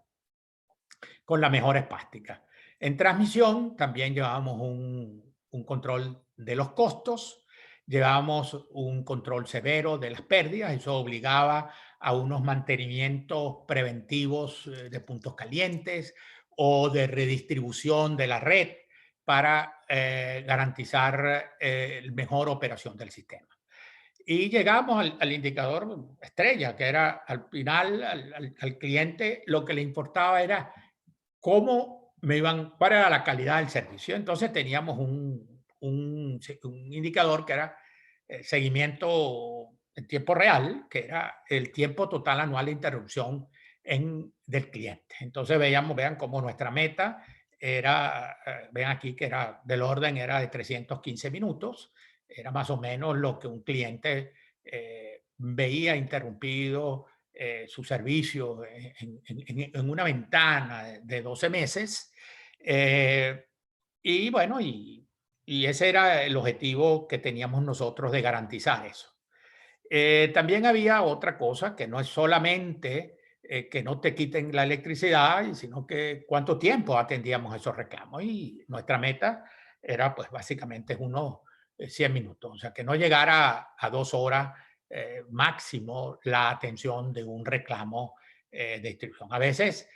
con las mejores prácticas. En transmisión también llevábamos un control de los costos, llevábamos un control severo de las pérdidas, eso obligaba a unos mantenimientos preventivos de puntos calientes o de redistribución de la red para garantizar la mejor operación del sistema. Y llegamos al indicador estrella, que era al final, al cliente, lo que le importaba era cuál era la calidad del servicio. Entonces teníamos un indicador que era el seguimiento en tiempo real, que era el tiempo total anual de interrupción del cliente. Entonces vean cómo nuestra meta era, ven aquí que era del orden, era de 315 minutos, era más o menos lo que un cliente veía interrumpido su servicio en una ventana de 12 meses. Y bueno, y ese era el objetivo que teníamos nosotros de garantizar eso. También había otra cosa que no es solamente que no te quiten la electricidad, sino que cuánto tiempo atendíamos esos reclamos. Y nuestra meta era pues básicamente unos 100 minutos, o sea, que no llegara a 2 horas máximo la atención de un reclamo de distribución. A veces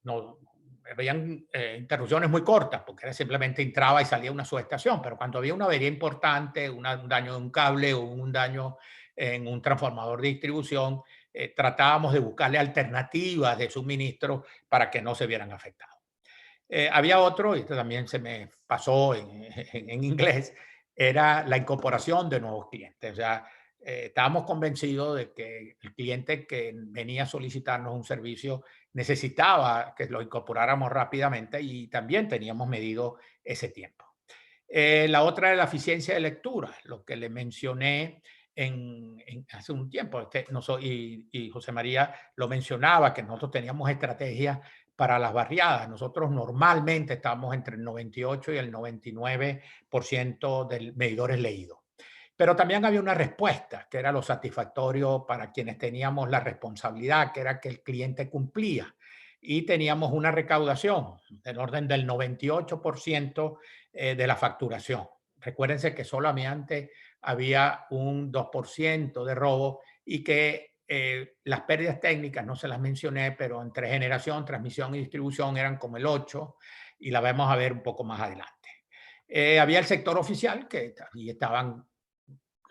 no, habían interrupciones muy cortas, porque era simplemente entraba y salía una subestación, pero cuando había una avería importante, un daño de un cable o un daño en un transformador de distribución, tratábamos de buscarle alternativas de suministro para que no se vieran afectados. Había otro, y esto también se me pasó en inglés, era la incorporación de nuevos clientes. O sea, estábamos convencidos de que el cliente que venía a solicitarnos un servicio necesitaba que lo incorporáramos rápidamente y también teníamos medido ese tiempo. La otra es la eficiencia de lectura, lo que le mencioné hace un tiempo. Y José María lo mencionaba, que nosotros teníamos estrategias para las barriadas. Nosotros normalmente estábamos entre el 98 y el 99% de medidores leídos. Pero también había una respuesta, que era lo satisfactorio para quienes teníamos la responsabilidad, que era que el cliente cumplía. Y teníamos una recaudación del orden del 98% de la facturación. Recuérdense que solamente había un 2% de robo y que las pérdidas técnicas, no se las mencioné, pero entre generación, transmisión y distribución eran como el 8%, y la vamos a ver un poco más adelante. Había el sector oficial, que ahí estaban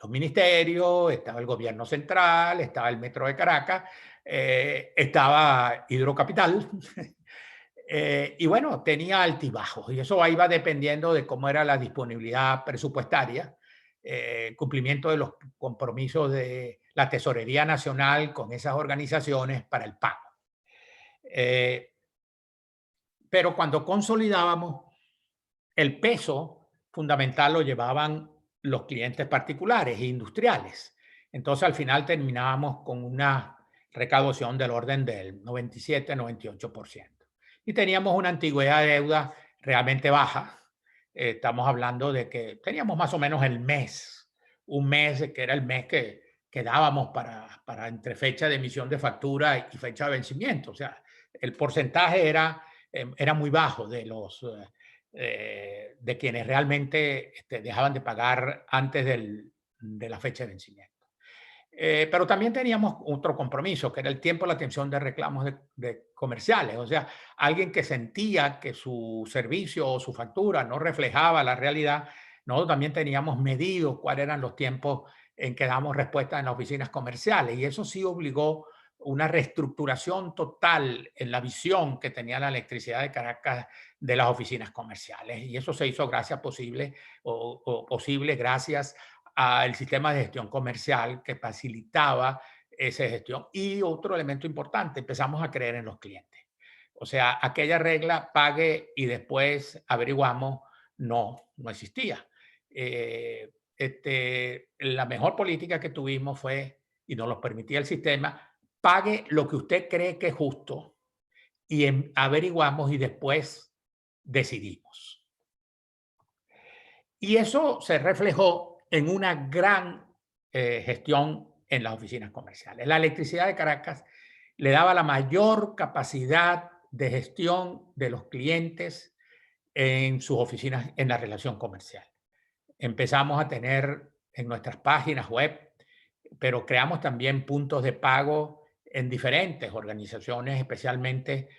los ministerios, estaba el gobierno central, estaba el Metro de Caracas, estaba Hidrocapital. Y bueno, tenía altibajos, y eso iba dependiendo de cómo era la disponibilidad presupuestaria, cumplimiento de los compromisos de la Tesorería Nacional con esas organizaciones para el pago. Pero cuando consolidábamos, el peso fundamental lo llevaban los clientes particulares e industriales. Entonces, al final terminábamos con una recaudación del orden del 97-98%. Y teníamos una antigüedad de deuda realmente baja. Estamos hablando de que teníamos más o menos un mes que era el mes que dábamos para entre fecha de emisión de factura y fecha de vencimiento. O sea, el porcentaje era muy bajo de quienes realmente dejaban de pagar antes de la fecha de vencimiento. Pero también teníamos otro compromiso, que era el tiempo, la atención de reclamos de comerciales. O sea, alguien que sentía que su servicio o su factura no reflejaba la realidad, nosotros también teníamos medido cuáles eran los tiempos en que damos respuesta en las oficinas comerciales. Y eso sí obligó una reestructuración total en la visión que tenía la electricidad de Caracas de las oficinas comerciales. Y eso se hizo posible gracias al sistema de gestión comercial que facilitaba esa gestión. Y otro elemento importante, empezamos a creer en los clientes. O sea, aquella regla pague y después averiguamos, no existía. La mejor política que tuvimos fue, y nos lo permitía el sistema, pague lo que usted cree que es justo y averiguamos y después decidimos. Y eso se reflejó en una gran gestión en las oficinas comerciales. La electricidad de Caracas le daba la mayor capacidad de gestión de los clientes en sus oficinas en la relación comercial. Empezamos a tener en nuestras páginas web, pero creamos también puntos de pago en diferentes organizaciones, especialmente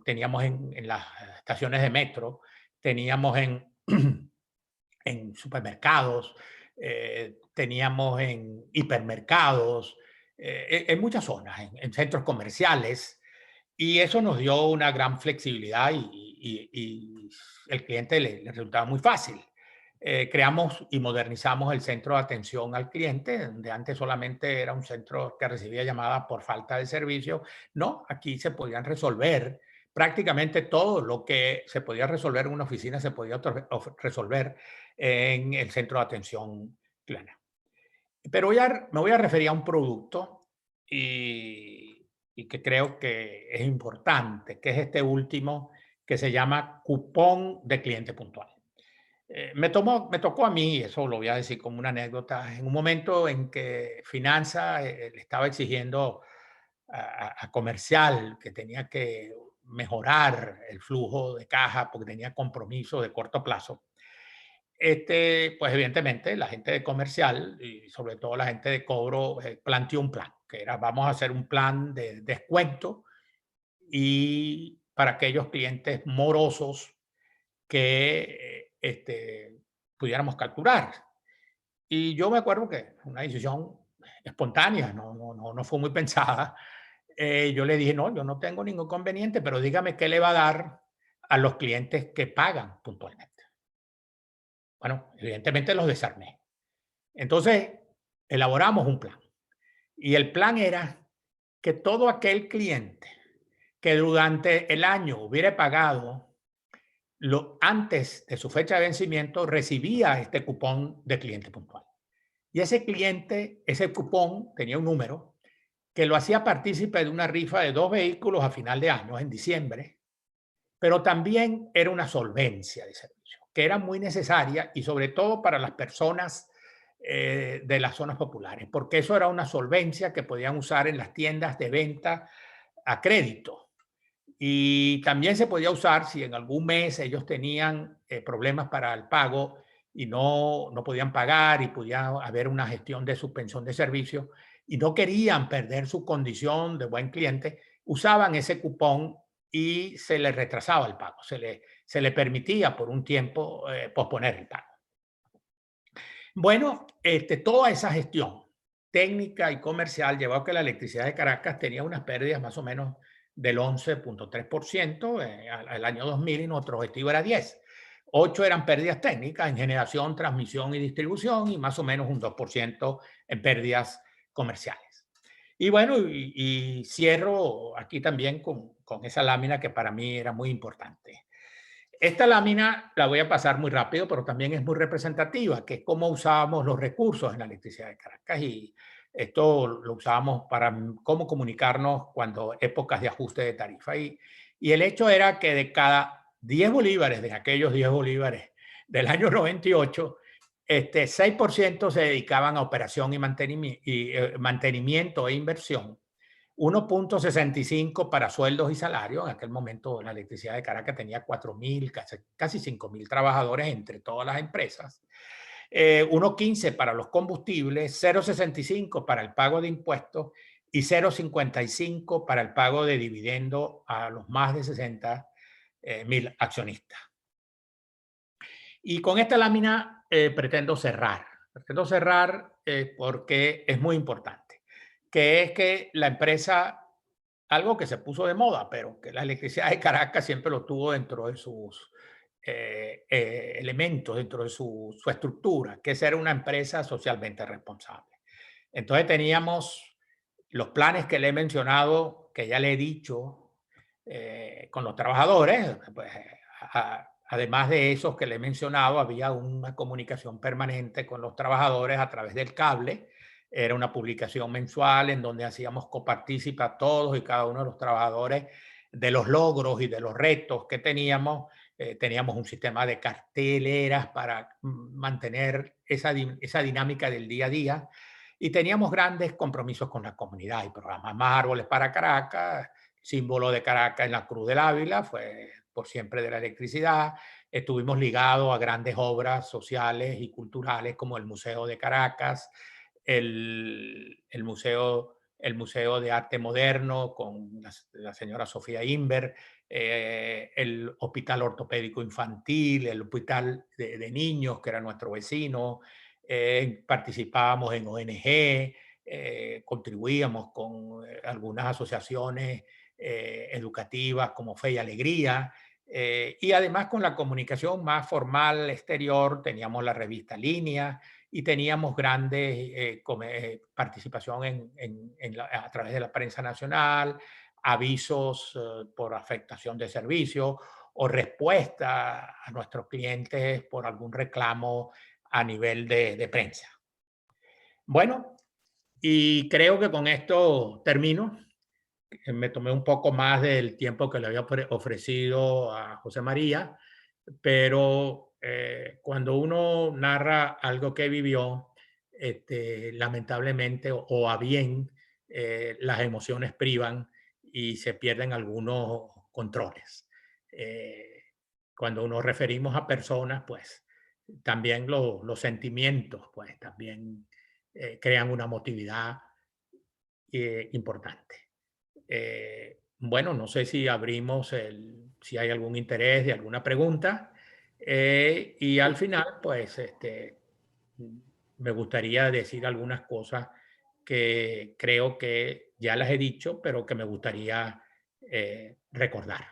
teníamos en las estaciones de metro, teníamos en supermercados, teníamos en hipermercados, en muchas zonas, en centros comerciales, y eso nos dio una gran flexibilidad y el cliente le resultaba muy fácil. Creamos y modernizamos el centro de atención al cliente, donde antes solamente era un centro que recibía llamadas por falta de servicio. No, aquí se podían resolver prácticamente todo lo que se podía resolver en una oficina, se podía resolver en el centro de atención plena. Pero me voy a referir a un producto y que creo que es importante, que es este último, que se llama cupón de cliente puntual. Me tocó a mí, eso lo voy a decir como una anécdota, en un momento en que Finanza le estaba exigiendo a Comercial que tenía que mejorar el flujo de caja porque tenía compromiso de corto plazo. Pues evidentemente la gente de Comercial y sobre todo la gente de cobro planteó un plan, que era vamos a hacer un plan de descuento y para aquellos clientes morosos que pudiéramos calcular. Y yo me acuerdo que fue una decisión espontánea, no fue muy pensada. Yo le dije, no, yo no tengo ningún conveniente, pero dígame qué le va a dar a los clientes que pagan puntualmente. Bueno, evidentemente los desarmé. Entonces, elaboramos un plan. Y el plan era que todo aquel cliente que durante el año hubiera pagado antes de su fecha de vencimiento recibía este cupón de cliente puntual. Y ese cliente, ese cupón tenía un número que lo hacía partícipe de una rifa de 2 vehículos a final de año, en diciembre, pero también era una solvencia de servicio, que era muy necesaria y sobre todo para las personas de las zonas populares, porque eso era una solvencia que podían usar en las tiendas de venta a crédito. Y también se podía usar si en algún mes ellos tenían problemas para el pago y no podían pagar y podía haber una gestión de suspensión de servicio y no querían perder su condición de buen cliente, usaban ese cupón y se les retrasaba el pago, se le permitía por un tiempo posponer el pago. Bueno, toda esa gestión técnica y comercial llevó a que la electricidad de Caracas tenía unas pérdidas más o menos del 11.3% al año 2000 y nuestro objetivo era 10. 8 eran pérdidas técnicas en generación, transmisión y distribución y más o menos un 2% en pérdidas comerciales. Y bueno, y cierro aquí también con esa lámina que para mí era muy importante. Esta lámina la voy a pasar muy rápido, pero también es muy representativa, que es cómo usábamos los recursos en la electricidad de Caracas. Y esto lo usábamos para cómo comunicarnos cuando épocas de ajuste de tarifa. Y el hecho era que de cada 10 bolívares, de aquellos 10 bolívares del año 98, 6% se dedicaban a operación y mantenimiento e inversión. 1.65 para sueldos y salarios. En aquel momento la electricidad de Caracas tenía 4.000, casi 5.000 trabajadores entre todas las empresas. 1.15 para los combustibles, 0.65 para el pago de impuestos y 0.55 para el pago de dividendo a los más de 60.000 accionistas. Y con esta lámina pretendo cerrar. Pretendo cerrar porque es muy importante, que es que la empresa, algo que se puso de moda, pero que la electricidad de Caracas siempre lo tuvo dentro de sus elementos, dentro de su estructura, que es ser una empresa socialmente responsable. Entonces teníamos los planes que le he mencionado, que ya le he dicho, con los trabajadores. Pues, además de esos que le he mencionado, había una comunicación permanente con los trabajadores a través del cable. Era una publicación mensual en donde hacíamos copartícipe a todos y cada uno de los trabajadores de los logros y de los retos que teníamos. Teníamos un sistema de carteleras para mantener esa dinámica del día a día y teníamos grandes compromisos con la comunidad y programas. Más árboles para Caracas, símbolo de Caracas en la Cruz del Ávila, fue por siempre de la electricidad. Estuvimos ligados a grandes obras sociales y culturales como el Museo de Caracas, el Museo de Arte Moderno con la señora Sofía Inver, el Hospital Ortopédico Infantil, el Hospital de Niños, que era nuestro vecino. Participábamos en ONG, contribuíamos con algunas asociaciones educativas como Fe y Alegría, y además con la comunicación más formal exterior teníamos la revista Línea y teníamos grandes participación a través de la prensa nacional, avisos por afectación de servicio o respuesta a nuestros clientes por algún reclamo a nivel de prensa. Bueno, y creo que con esto termino. Me tomé un poco más del tiempo que le había ofrecido a José María, pero cuando uno narra algo que vivió, lamentablemente o a bien, las emociones privan y se pierden algunos controles. Cuando nos referimos a personas, pues también los sentimientos, pues también crean una emotividad importante. Bueno, no sé si abrimos si hay algún interés de alguna pregunta. Y al final, pues, me gustaría decir algunas cosas que creo que ya las he dicho, pero que me gustaría recordar.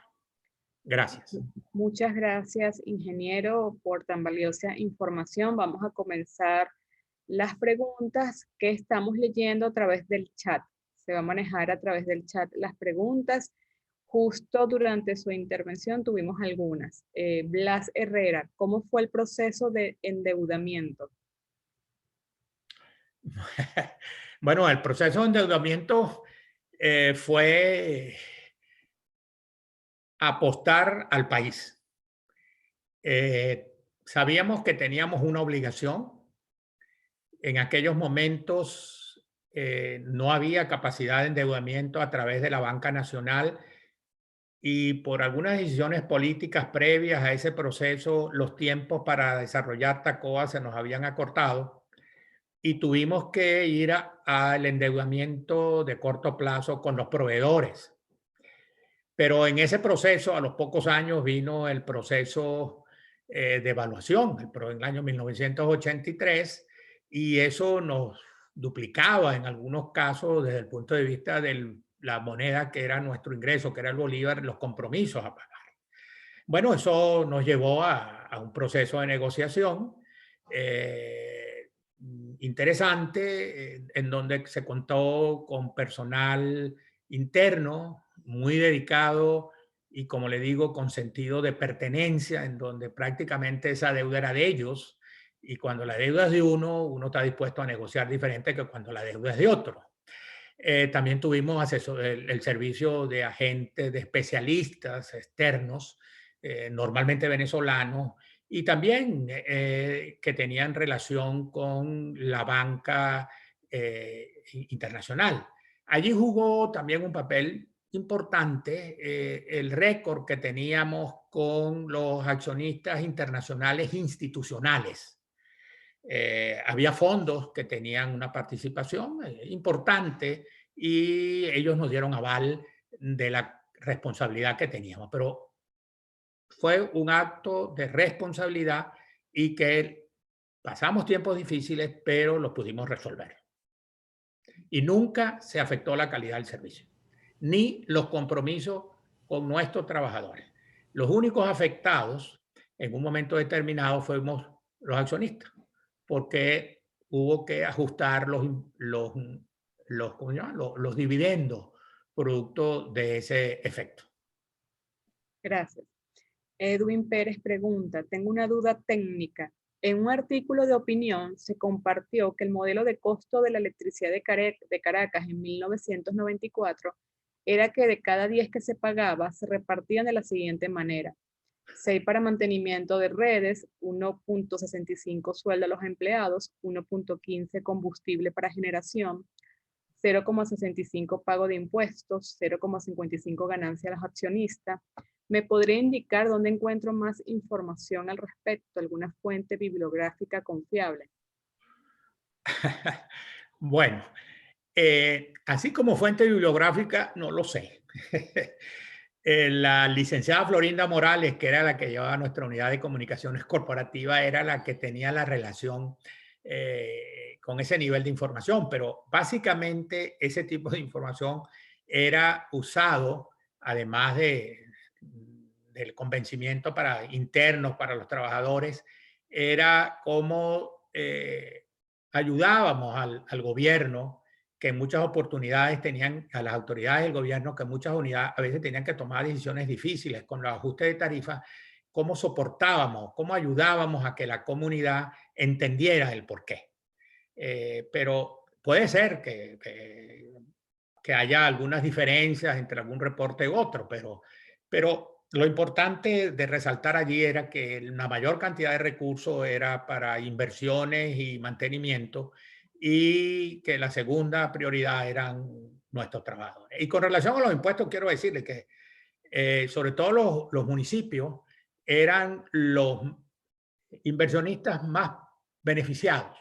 Gracias. Muchas gracias, ingeniero, por tan valiosa información. Vamos a comenzar las preguntas que estamos leyendo a través del chat. Se va a manejar a través del chat las preguntas. Justo durante su intervención tuvimos algunas. Blas Herrera, ¿cómo fue el proceso de endeudamiento? Bueno, el proceso de endeudamiento fue apostar al país. Sabíamos que teníamos una obligación. En aquellos momentos no había capacidad de endeudamiento a través de la banca nacional y por algunas decisiones políticas previas a ese proceso, los tiempos para desarrollar TACOA se nos habían acortado y tuvimos que ir al endeudamiento de corto plazo con los proveedores. Pero en ese proceso, a los pocos años, vino el proceso de evaluación, en el año 1983, y eso nos duplicaba en algunos casos desde el punto de vista de la moneda que era nuestro ingreso, que era el bolívar, los compromisos a pagar. Bueno, eso nos llevó a un proceso de negociación interesante, en donde se contó con personal interno muy dedicado y, como le digo, con sentido de pertenencia, en donde prácticamente esa deuda era de ellos. Y cuando la deuda es de uno, uno está dispuesto a negociar diferente que cuando la deuda es de otro. También tuvimos el servicio de agentes, de especialistas externos, normalmente venezolanos, y también que tenían relación con la banca internacional. Allí jugó también un papel importante el récord que teníamos con los accionistas internacionales institucionales. Había fondos que tenían una participación importante y ellos nos dieron aval de la responsabilidad que teníamos. Pero fue un acto de responsabilidad y que pasamos tiempos difíciles, pero los pudimos resolver. Y nunca se afectó la calidad del servicio, ni los compromisos con nuestros trabajadores. Los únicos afectados en un momento determinado fuimos los accionistas, porque hubo que ajustar los dividendos producto de ese efecto. Gracias. Edwin Pérez pregunta, tengo una duda técnica. En un artículo de opinión se compartió que el modelo de costo de la electricidad de Caracas en 1994 era que de cada 10 que se pagaba se repartían de la siguiente manera. 6 para mantenimiento de redes, 1.65 sueldo a los empleados, 1.15 combustible para generación, 0.65 pago de impuestos, 0.55 ganancia a los accionistas. ¿Me podría indicar dónde encuentro más información al respecto? ¿Alguna fuente bibliográfica confiable? Bueno, así como fuente bibliográfica, no lo sé. La licenciada Florinda Morales, que era la que llevaba nuestra unidad de comunicaciones corporativa, era la que tenía la relación con ese nivel de información, pero básicamente ese tipo de información era usado, además del convencimiento para internos, para los trabajadores, era como ayudábamos al gobierno, que en muchas oportunidades tenían, a las autoridades del gobierno, que muchas unidades a veces tenían que tomar decisiones difíciles con los ajustes de tarifas, cómo soportábamos, cómo ayudábamos a que la comunidad entendiera el porqué. Pero puede ser que haya algunas diferencias entre algún reporte u otro, pero lo importante de resaltar allí era que la mayor cantidad de recursos era para inversiones y mantenimiento y que la segunda prioridad eran nuestros trabajadores. Y con relación a los impuestos, quiero decirles que sobre todo los municipios eran los inversionistas más beneficiados,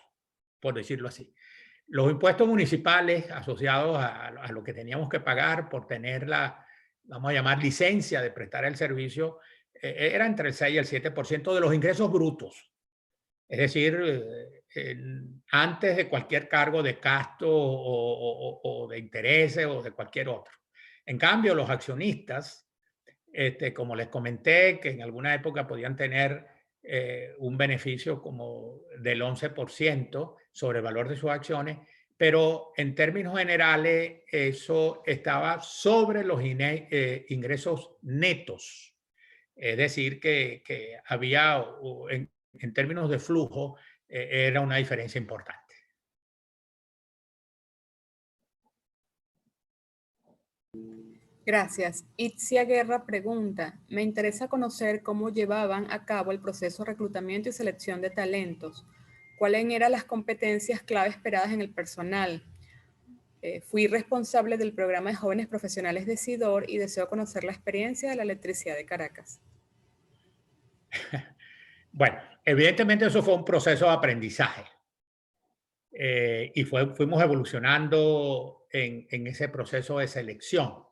por decirlo así. Los impuestos municipales asociados a lo que teníamos que pagar por tener vamos a llamar, licencia de prestar el servicio, era entre el 6 y el 7% de los ingresos brutos. Es decir, antes de cualquier cargo de gasto o de intereses o de cualquier otro. En cambio, los accionistas, como les comenté, que en alguna época podían tener un beneficio como del 11% sobre el valor de sus acciones, pero en términos generales eso estaba sobre los ingresos netos. Es decir, que había, en términos de flujo, era una diferencia importante. Gracias. Itzia Guerra pregunta, me interesa conocer cómo llevaban a cabo el proceso de reclutamiento y selección de talentos. ¿Cuáles eran las competencias clave esperadas en el personal? Fui responsable del programa de jóvenes profesionales de SIDOR y deseo conocer la experiencia de la electricidad de Caracas. Bueno, evidentemente eso fue un proceso de aprendizaje y fuimos evolucionando en ese proceso de selección.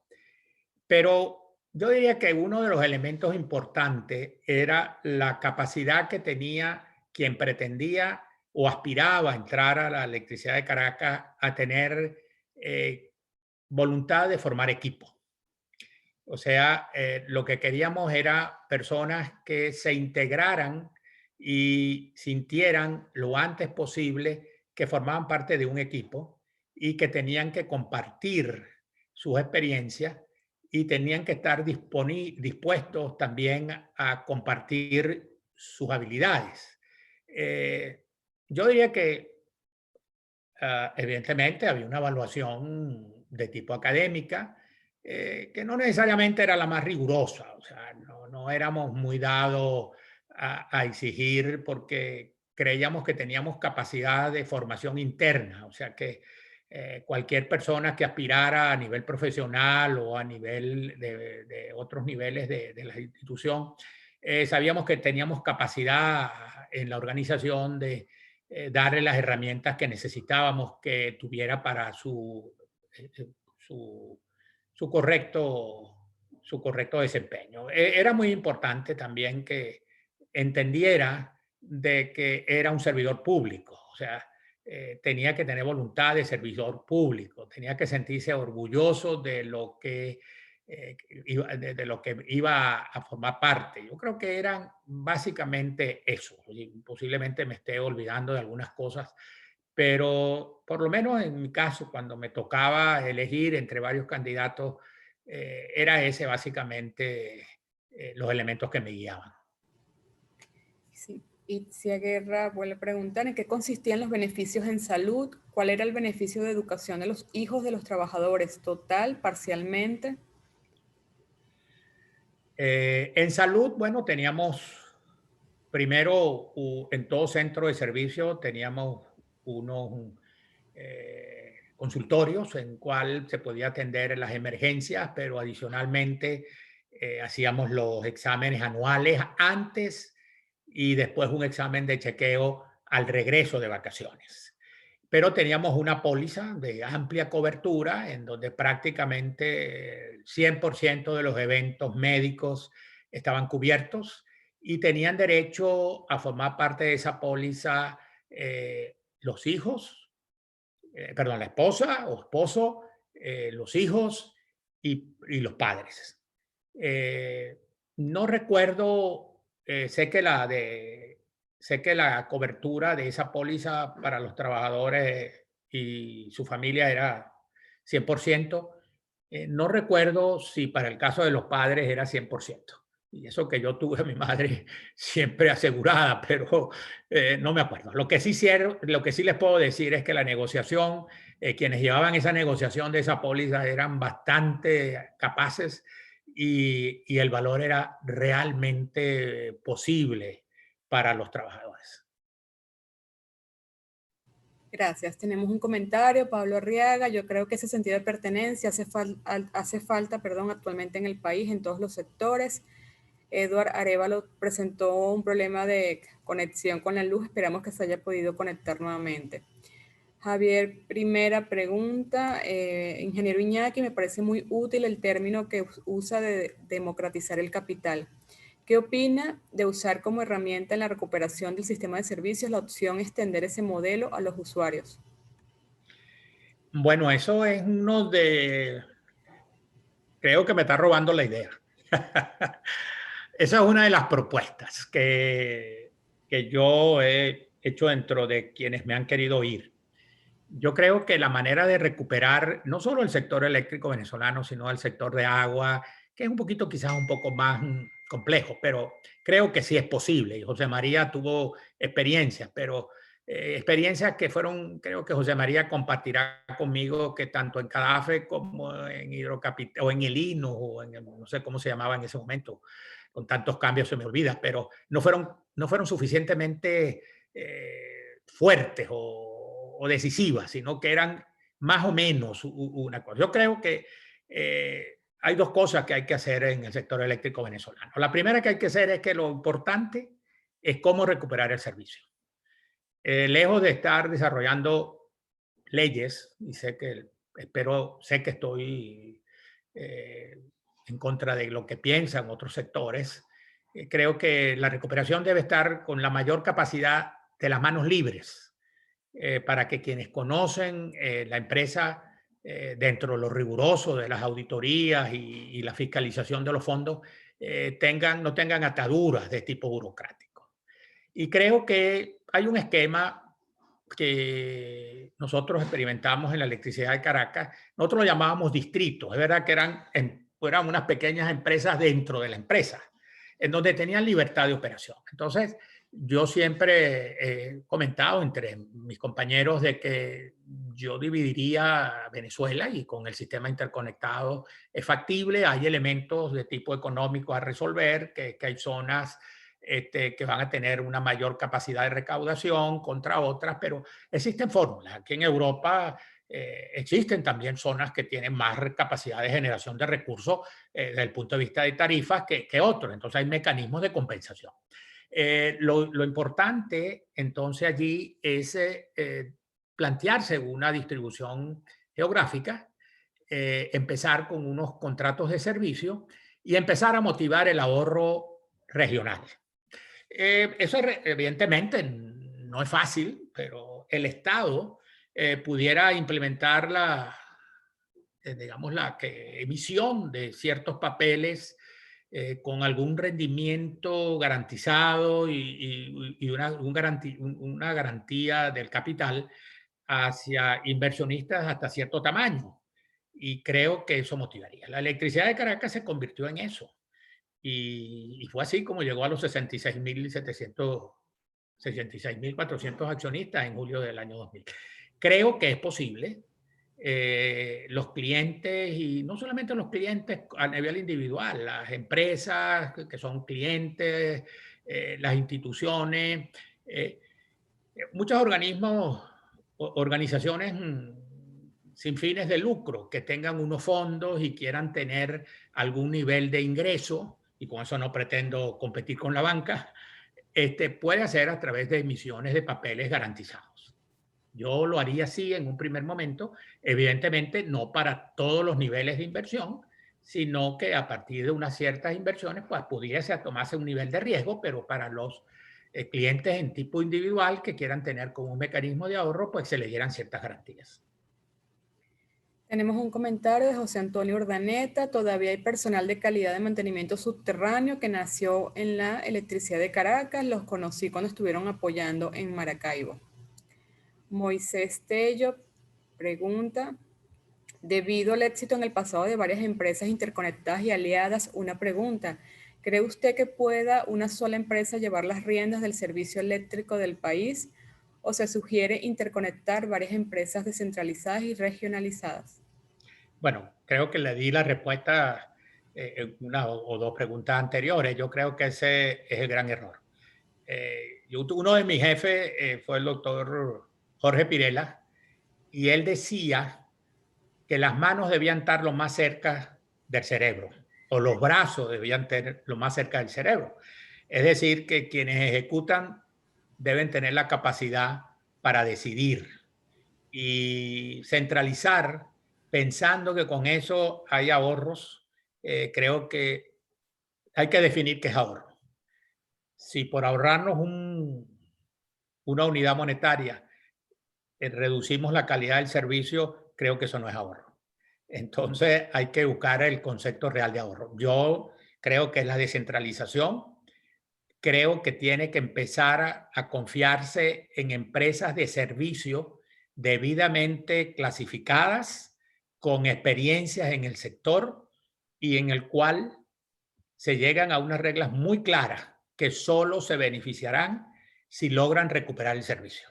Pero yo diría que uno de los elementos importantes era la capacidad que tenía quien pretendía o aspiraba a entrar a la electricidad de Caracas a tener voluntad de formar equipo. O sea, lo que queríamos era personas que se integraran y sintieran lo antes posible que formaban parte de un equipo y que tenían que compartir sus experiencias y tenían que estar dispuestos también a compartir sus habilidades. Yo diría que evidentemente había una evaluación de tipo académica, que no necesariamente era la más rigurosa, o sea, no éramos muy dados a exigir porque creíamos que teníamos capacidad de formación interna, o sea que cualquier persona que aspirara a nivel profesional o a nivel de otros niveles de la institución, sabíamos que teníamos capacidad en la organización de darle las herramientas que necesitábamos que tuviera para su correcto desempeño. Era muy importante también que entendiera de que era un servidor público, o sea, tenía que tener voluntad de servidor público, tenía que sentirse orgulloso de lo que de lo que iba a formar parte. Yo creo que eran básicamente eso. Posiblemente me esté olvidando de algunas cosas, pero por lo menos en mi caso, cuando me tocaba elegir entre varios candidatos, era ese básicamente los elementos que me guiaban. Sí. Itzia Guerra vuelve a preguntar, ¿en qué consistían los beneficios en salud? ¿Cuál era el beneficio de educación de los hijos de los trabajadores? ¿Total, parcialmente? En salud, bueno, teníamos primero en todo centro de servicio teníamos unos consultorios en cual se podía atender las emergencias, pero adicionalmente hacíamos los exámenes anuales antes y después un examen de chequeo al regreso de vacaciones. Pero teníamos una póliza de amplia cobertura en donde prácticamente el 100% de los eventos médicos estaban cubiertos y tenían derecho a formar parte de esa póliza los hijos, perdón, la esposa o esposo, los hijos y los padres. No recuerdo, sé que la cobertura de esa póliza para los trabajadores y su familia era 100%. No recuerdo si para el caso de los padres era 100%. Y eso que yo tuve a mi madre siempre asegurada, pero no me acuerdo. Lo que sí les puedo decir es que la negociación, quienes llevaban esa negociación de esa póliza eran bastante capaces y el valor era realmente posible para los trabajadores. Gracias. Tenemos un comentario, Pablo Arriaga. Yo creo que ese sentido de pertenencia hace falta, actualmente en el país, en todos los sectores. Edward Arevalo presentó un problema de conexión con la luz. Esperamos que se haya podido conectar nuevamente. Javier, primera pregunta. Ingeniero Iñaki, me parece muy útil el término que usa de democratizar el capital. ¿Qué opina de usar como herramienta en la recuperación del sistema de servicios la opción extender ese modelo a los usuarios? Bueno, eso es creo que me está robando la idea. Esa es una de las propuestas que yo he hecho dentro de quienes me han querido oír. yo creo que la manera de recuperar no solo el sector eléctrico venezolano, sino el sector de agua, que es un poquito quizás un poco más complejo, pero creo que sí es posible. Y José María tuvo experiencias, pero experiencias que fueron, creo que José María compartirá conmigo, que tanto en Cadafe como en Hidrocapital, o en el INO, o en no sé cómo se llamaba en ese momento, con tantos cambios se me olvida, pero no fueron suficientemente fuertes o decisivas, sino que eran más o menos una cosa. Yo creo que hay dos cosas que hay que hacer en el sector eléctrico venezolano. La primera que hay que hacer es que lo importante es cómo recuperar el servicio. Lejos de estar desarrollando leyes, y sé que estoy en contra de lo que piensan otros sectores, creo que la recuperación debe estar con la mayor capacidad de las manos libres, para que quienes conocen la empresa dentro de lo riguroso de las auditorías y la fiscalización de los fondos no tengan ataduras de tipo burocrático. Y creo que hay un esquema que nosotros experimentamos en la electricidad de Caracas. Nosotros lo llamábamos distritos. Es verdad que eran unas pequeñas empresas dentro de la empresa, en donde tenían libertad de operación. Entonces, yo siempre he comentado entre mis compañeros de que yo dividiría Venezuela, y con el sistema interconectado es factible. Hay elementos de tipo económico a resolver, que hay zonas que van a tener una mayor capacidad de recaudación contra otras, pero existen fórmulas. Aquí en Europa existen también zonas que tienen más capacidad de generación de recursos desde el punto de vista de tarifas que otros. Entonces hay mecanismos de compensación. Lo importante entonces allí es plantearse una distribución geográfica, empezar con unos contratos de servicio y empezar a motivar el ahorro regional. Eso evidentemente no es fácil, pero el Estado pudiera implementar digamos, la emisión de ciertos papeles con algún rendimiento garantizado y una garantía del capital hacia inversionistas hasta cierto tamaño. Y creo que eso motivaría. La electricidad de Caracas se convirtió en eso. Y fue así como llegó a los 66.400 accionistas en julio del año 2000. Creo que es posible. Los clientes, y no solamente los clientes a nivel individual, las empresas que son clientes, las instituciones, muchos organizaciones sin fines de lucro que tengan unos fondos y quieran tener algún nivel de ingreso, y con eso no pretendo competir con la banca, puede hacer a través de emisiones de papeles garantizados. Yo lo haría así en un primer momento, evidentemente no para todos los niveles de inversión, sino que a partir de unas ciertas inversiones pues pudiese tomarse un nivel de riesgo, pero para los clientes en tipo individual que quieran tener como un mecanismo de ahorro, pues se le dieran ciertas garantías. Tenemos un comentario de José Antonio Urdaneta. Todavía hay personal de calidad de mantenimiento subterráneo que nació en la electricidad de Caracas. Los conocí cuando estuvieron apoyando en Maracaibo. Moisés Tello pregunta, debido al éxito en el pasado de varias empresas interconectadas y aliadas, una pregunta. ¿Cree usted que pueda una sola empresa llevar las riendas del servicio eléctrico del país? ¿O se sugiere interconectar varias empresas descentralizadas y regionalizadas? Bueno, creo que le di la respuesta en una o dos preguntas anteriores. Yo creo que ese es el gran error. Uno de mis jefes fue el doctor Jorge Pirela, y él decía que las manos debían estar lo más cerca del cerebro, o los brazos debían estar lo más cerca del cerebro. Es decir, que quienes ejecutan deben tener la capacidad para decidir, y centralizar pensando que con eso hay ahorros. Creo que hay que definir qué es ahorro. Si por ahorrarnos una unidad monetaria reducimos la calidad del servicio, creo que eso no es ahorro. Entonces hay que buscar el concepto real de ahorro. Yo creo que es la descentralización. Creo que tiene que empezar a confiarse en empresas de servicio debidamente clasificadas, con experiencias en el sector y en el cual se llegan a unas reglas muy claras que solo se beneficiarán si logran recuperar el servicio.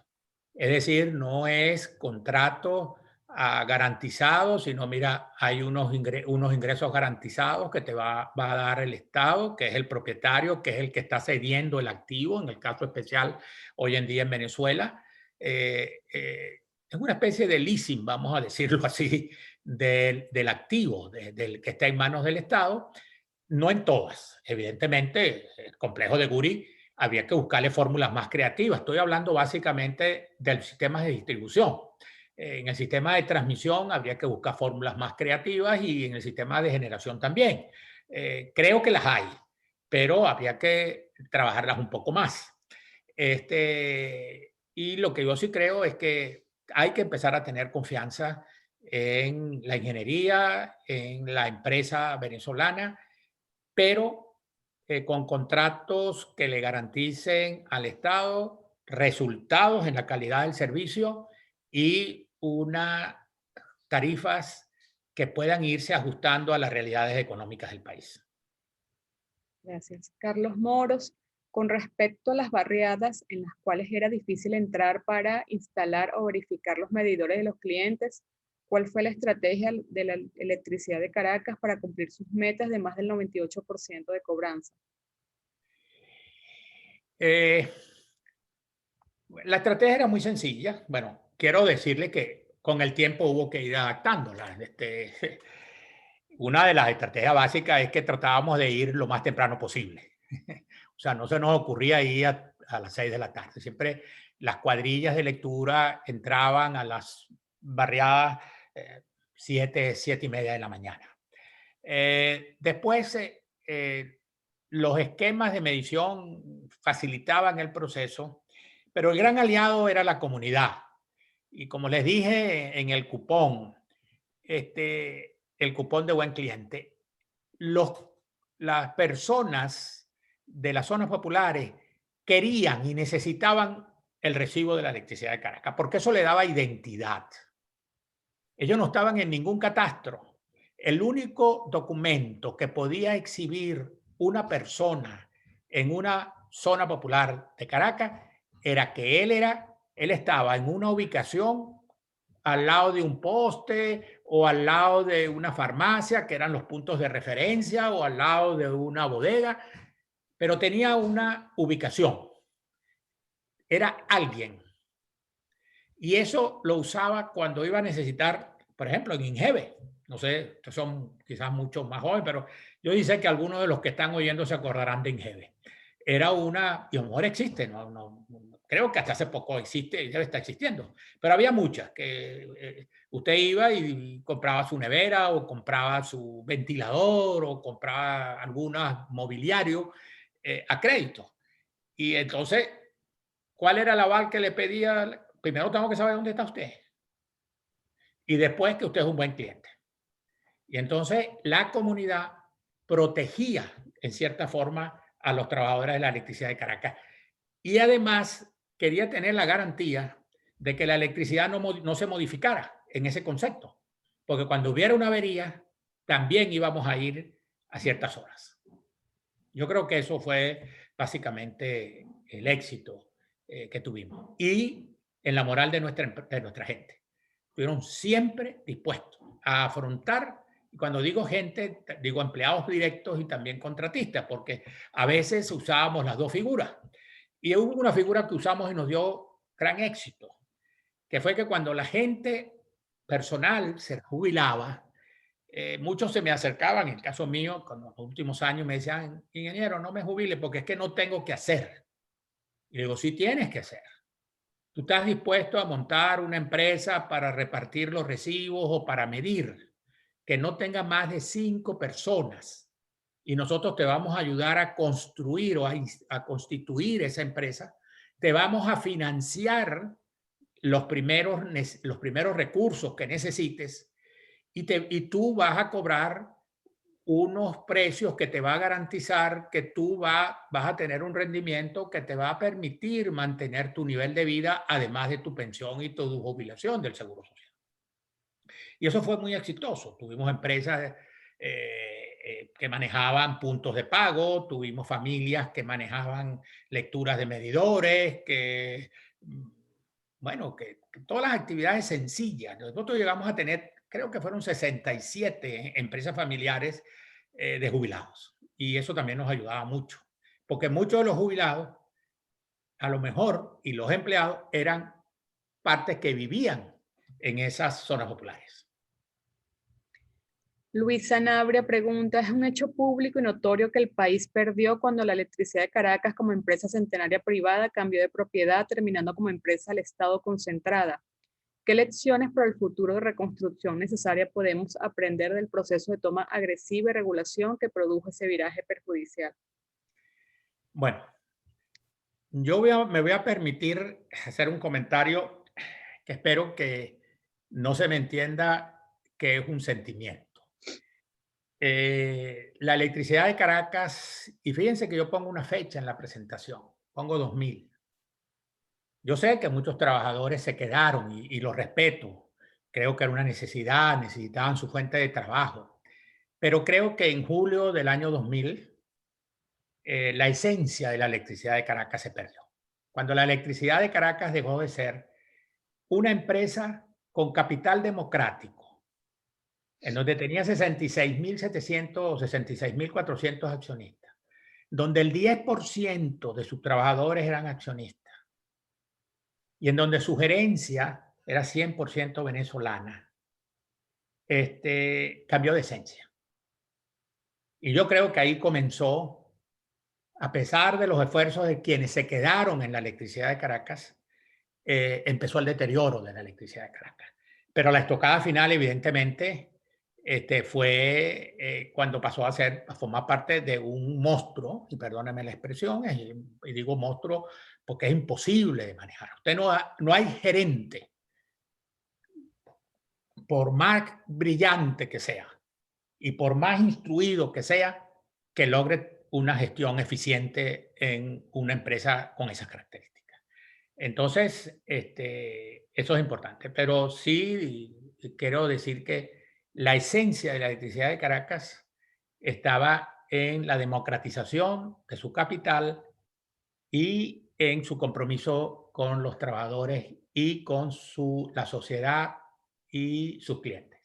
Es decir, no es contrato garantizado, sino mira, hay unos ingresos garantizados que te va a dar el Estado, que es el propietario, que es el que está cediendo el activo, en el caso especial hoy en día en Venezuela. Es una especie de leasing, vamos a decirlo así, del activo, del que está en manos del Estado. No en todas, evidentemente, el complejo de Guri había que buscarle fórmulas más creativas. Estoy hablando básicamente del sistema de distribución. En el sistema de transmisión habría que buscar fórmulas más creativas y en el sistema de generación también. Creo que las hay, pero habría que trabajarlas un poco más. Y lo que yo sí creo es que hay que empezar a tener confianza en la ingeniería, en la empresa venezolana, pero con contratos que le garanticen al Estado resultados en la calidad del servicio y unas tarifas que puedan irse ajustando a las realidades económicas del país. Gracias. Carlos Moros, con respecto a las barriadas en las cuales era difícil entrar para instalar o verificar los medidores de los clientes, ¿cuál fue la estrategia de la electricidad de Caracas para cumplir sus metas de más del 98% de cobranza? La estrategia era muy sencilla. Bueno, quiero decirle que con el tiempo hubo que ir adaptándola. Una de las estrategias básicas es que tratábamos de ir lo más temprano posible. O sea, no se nos ocurría ir a las 6 de la tarde. Siempre las cuadrillas de lectura entraban a las barriadas 7, 7:30 de la mañana. Después, los esquemas de medición facilitaban el proceso, pero el gran aliado era la comunidad. Y como les dije en el cupón, el cupón de buen cliente, las personas de las zonas populares querían y necesitaban el recibo de la electricidad de Caracas, porque eso le daba identidad. Ellos no estaban en ningún catastro. El único documento que podía exhibir una persona en una zona popular de Caracas era que él estaba en una ubicación al lado de un poste o al lado de una farmacia, que eran los puntos de referencia, o al lado de una bodega, pero tenía una ubicación. Era alguien. Y eso lo usaba cuando iba a necesitar, por ejemplo, en Ingeve. No sé, estos son quizás muchos más jóvenes, pero yo sé que algunos de los que están oyendo se acordarán de Ingeve. Era una, y a lo mejor existe, creo que hasta hace poco existe y debe estar existiendo, pero había muchas que usted iba y compraba su nevera o compraba su ventilador o compraba algunos mobiliario a crédito. Y entonces, ¿cuál era el aval que le pedía? Primero tengo que saber dónde está usted y después que usted es un buen cliente. Y entonces la comunidad protegía en cierta forma a los trabajadores de la electricidad de Caracas. Y además quería tener la garantía de que la electricidad no se modificara en ese concepto, porque cuando hubiera una avería, también íbamos a ir a ciertas horas. Yo creo que eso fue básicamente el éxito que tuvimos. Y en la moral de nuestra gente. Estuvieron siempre dispuestos a afrontar, y cuando digo gente, digo empleados directos y también contratistas, porque a veces usábamos las dos figuras. Y hubo una figura que usamos y nos dio gran éxito, que fue que cuando la gente personal se jubilaba, muchos se me acercaban, en el caso mío, con los últimos años me decían, ingeniero, no me jubile porque es que no tengo que hacer. Y digo, sí tienes que hacer. ¿Tú estás dispuesto a montar una empresa para repartir los recibos o para medir? Que no tenga más de 5 personas. Y nosotros te vamos a ayudar a construir o a constituir esa empresa. Te vamos a financiar los primeros recursos que necesites y tú vas a cobrar unos precios que te va a garantizar que tú vas a tener un rendimiento que te va a permitir mantener tu nivel de vida, además de tu pensión y tu jubilación del Seguro Social. Y eso fue muy exitoso. Tuvimos empresas que manejaban puntos de pago, tuvimos familias que manejaban lecturas de medidores, bueno, que todas las actividades sencillas. Nosotros llegamos a tener, creo que fueron 67 empresas familiares de jubilados. Y eso también nos ayudaba mucho, porque muchos de los jubilados, a lo mejor, y los empleados, eran partes que vivían en esas zonas populares. Luis Sanabria pregunta, ¿es un hecho público y notorio que el país perdió cuando la Electricidad de Caracas como empresa centenaria privada cambió de propiedad, terminando como empresa del Estado concentrada? ¿Qué lecciones para el futuro de reconstrucción necesaria podemos aprender del proceso de toma agresiva y regulación que produjo ese viraje perjudicial? Bueno, yo me voy a permitir hacer un comentario que espero que no se me entienda que es un sentimiento. La Electricidad de Caracas, y fíjense que yo pongo una fecha en la presentación, pongo 2000. Yo sé que muchos trabajadores se quedaron y lo respeto. Creo que era una necesidad, necesitaban su fuente de trabajo. Pero creo que en julio del año 2000, la esencia de la Electricidad de Caracas se perdió. Cuando la Electricidad de Caracas dejó de ser una empresa con capital democrático, en donde tenía 66.700 o 66.400 accionistas, donde el 10% de sus trabajadores eran accionistas y en donde su gerencia era 100% venezolana, cambió de esencia. Y yo creo que ahí comenzó, a pesar de los esfuerzos de quienes se quedaron en la Electricidad de Caracas, empezó el deterioro de la Electricidad de Caracas. Pero la estocada final, evidentemente, fue cuando pasó a formar parte de un monstruo, y perdónenme la expresión, y digo monstruo porque es imposible de manejar. No hay gerente, por más brillante que sea y por más instruido que sea, que logre una gestión eficiente en una empresa con esas características. Entonces, eso es importante, pero sí quiero decir que la esencia de la Electricidad de Caracas estaba en la democratización de su capital y en su compromiso con los trabajadores y con la sociedad y sus clientes.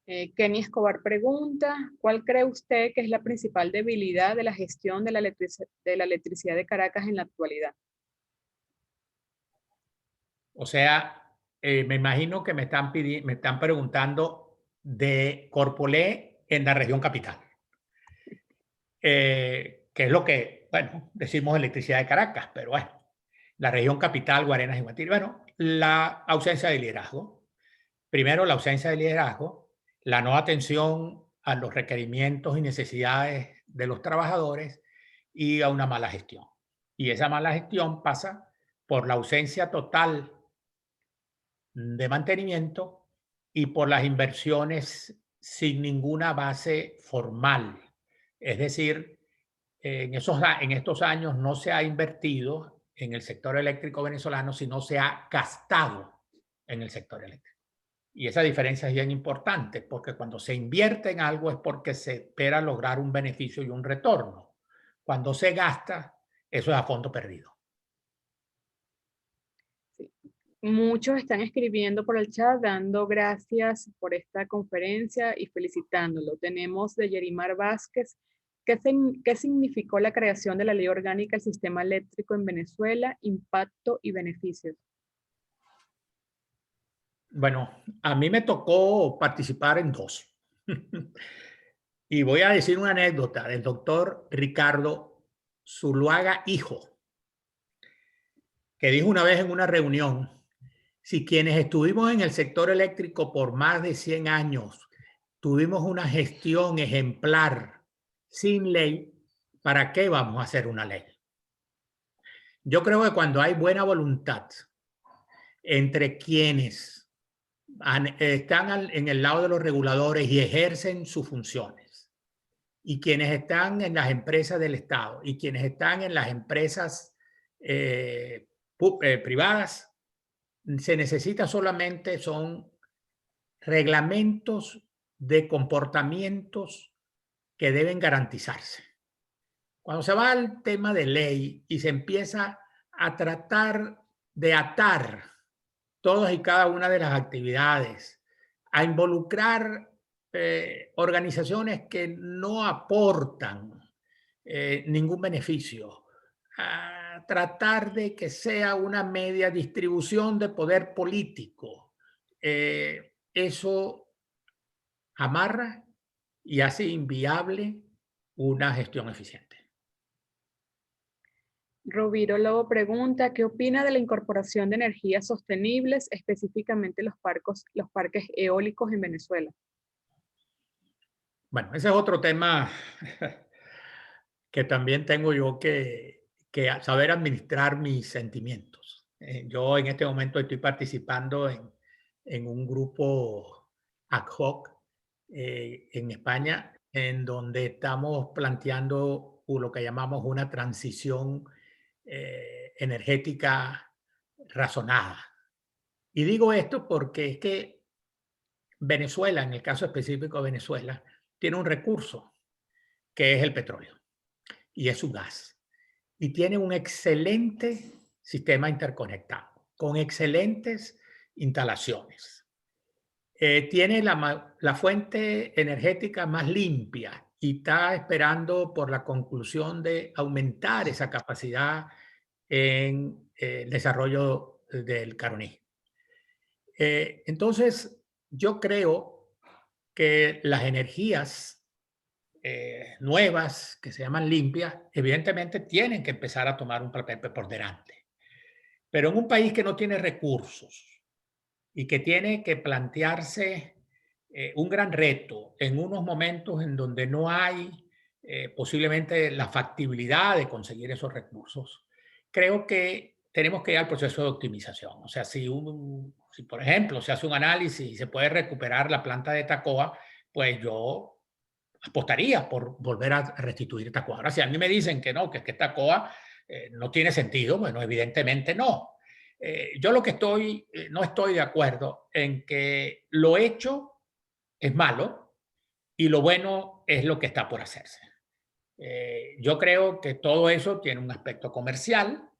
Kenny Escobar pregunta, ¿cuál cree usted que es la principal debilidad de la gestión de la Electricidad de Caracas en la actualidad? O sea, me imagino que me están preguntando de Corpolé en la región capital. Que es lo que, bueno, decimos Electricidad de Caracas, pero bueno, la región capital, Guarenas y Guatire. Bueno, la ausencia de liderazgo. Primero, la ausencia de liderazgo, la no atención a los requerimientos y necesidades de los trabajadores y a una mala gestión. Y esa mala gestión pasa por la ausencia total de mantenimiento y por las inversiones sin ninguna base formal. Es decir, en estos años no se ha invertido en el sector eléctrico venezolano, sino se ha gastado en el sector eléctrico. Y esa diferencia es bien importante, porque cuando se invierte en algo es porque se espera lograr un beneficio y un retorno. Cuando se gasta, eso es a fondo perdido. Sí. Muchos están escribiendo por el chat, dando gracias por esta conferencia y felicitándolo. Tenemos de Yerimar Vázquez, ¿qué significó la creación de la Ley Orgánica del Sistema Eléctrico en Venezuela? Impacto y beneficios. Bueno, a mí me tocó participar en dos. Y voy a decir una anécdota del doctor Ricardo Zuluaga, hijo, que dijo una vez en una reunión, si quienes estuvimos en el sector eléctrico por más de 100 años tuvimos una gestión ejemplar sin ley, ¿para qué vamos a hacer una ley? Yo creo que cuando hay buena voluntad entre quienes están en el lado de los reguladores y ejercen sus funciones. Y quienes están en las empresas del Estado y quienes están en las empresas privadas, se necesita solamente son reglamentos de comportamientos que deben garantizarse. Cuando se va al tema de ley y se empieza a tratar de atar todas y cada una de las actividades, a involucrar organizaciones que no aportan ningún beneficio, a tratar de que sea una media distribución de poder político, eso amarra y hace inviable una gestión eficiente. Roviro Lobo pregunta, ¿qué opina de la incorporación de energías sostenibles, específicamente los parques eólicos en Venezuela? Bueno, ese es otro tema que también tengo yo que saber administrar mis sentimientos. Yo en este momento estoy participando en un grupo ad hoc en España, en donde estamos planteando lo que llamamos una transición energética razonada. Y digo esto porque es que Venezuela, en el caso específico de Venezuela, tiene un recurso que es el petróleo y es su gas. Y tiene un excelente sistema interconectado, con excelentes instalaciones. Tiene la fuente energética más limpia y está esperando por la conclusión de aumentar esa capacidad en el desarrollo del Caroní. Entonces, yo creo que las energías nuevas, que se llaman limpias, evidentemente tienen que empezar a tomar un papel preponderante. Pero en un país que no tiene recursos y que tiene que plantearse un gran reto en unos momentos en donde no hay posiblemente la factibilidad de conseguir esos recursos, creo que tenemos que ir al proceso de optimización. O sea, si por ejemplo se hace un análisis y se puede recuperar la planta de Tacoa, pues yo apostaría por volver a restituir Tacoa. Ahora, si a mí me dicen que no, que Tacoa no tiene sentido, bueno, evidentemente no. Yo lo que no estoy de acuerdo en que lo hecho es malo y lo bueno es lo que está por hacerse. Yo creo que todo eso tiene un aspecto comercial.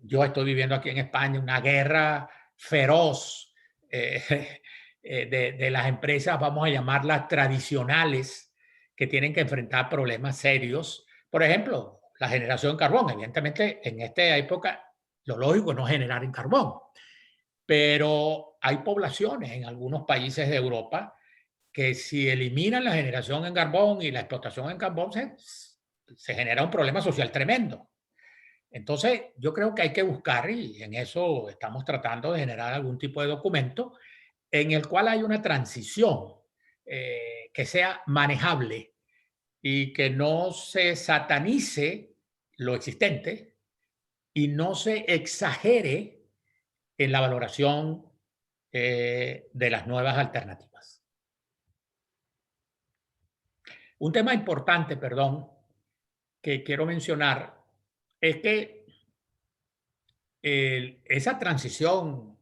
Yo estoy viviendo aquí en España una guerra feroz de las empresas, vamos a llamarlas tradicionales, que tienen que enfrentar problemas serios. Por ejemplo, la generación de carbón. Evidentemente, en esta época, lo lógico es no generar en carbón. Pero hay poblaciones en algunos países de Europa que si eliminan la generación en carbón y la explotación en carbón, se genera un problema social tremendo. Entonces, yo creo que hay que buscar, y en eso estamos tratando de generar algún tipo de documento, en el cual hay una transición que sea manejable y que no se satanice lo existente y no se exagere en la valoración de las nuevas alternativas. Un tema importante, perdón, que quiero mencionar es que esa transición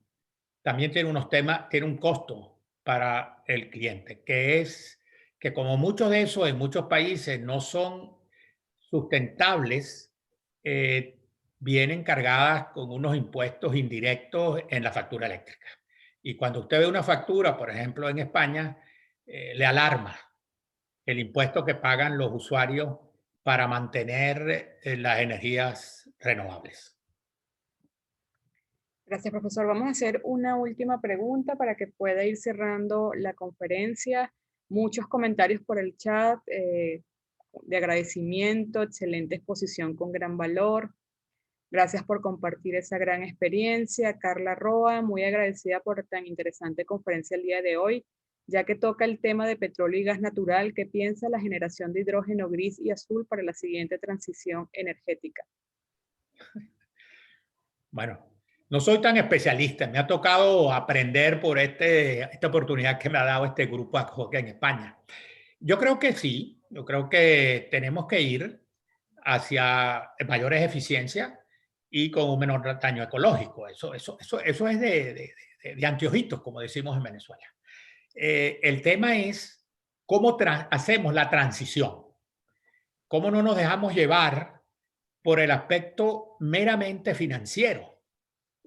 también tiene unos temas, tiene un costo para el cliente, que es que como muchos de esos en muchos países no son sustentables, vienen cargadas con unos impuestos indirectos en la factura eléctrica. Y cuando usted ve una factura, por ejemplo, en España, le alarma el impuesto que pagan los usuarios para mantener las energías renovables. Gracias, profesor. Vamos a hacer una última pregunta para que pueda ir cerrando la conferencia. Muchos comentarios por el chat de agradecimiento, excelente exposición con gran valor. Gracias por compartir esa gran experiencia. Carla Roa, muy agradecida por tan interesante conferencia el día de hoy, ya que toca el tema de petróleo y gas natural. ¿Qué piensa la generación de hidrógeno gris y azul para la siguiente transición energética? Bueno, No soy tan especialista, me ha tocado aprender por esta oportunidad que me ha dado este grupo ad hoc en España. Yo creo que sí, yo creo que tenemos que ir hacia mayores eficiencias y con un menor daño ecológico. Eso es de anteojitos, como decimos en Venezuela. El tema es cómo hacemos la transición, cómo no nos dejamos llevar por el aspecto meramente financiero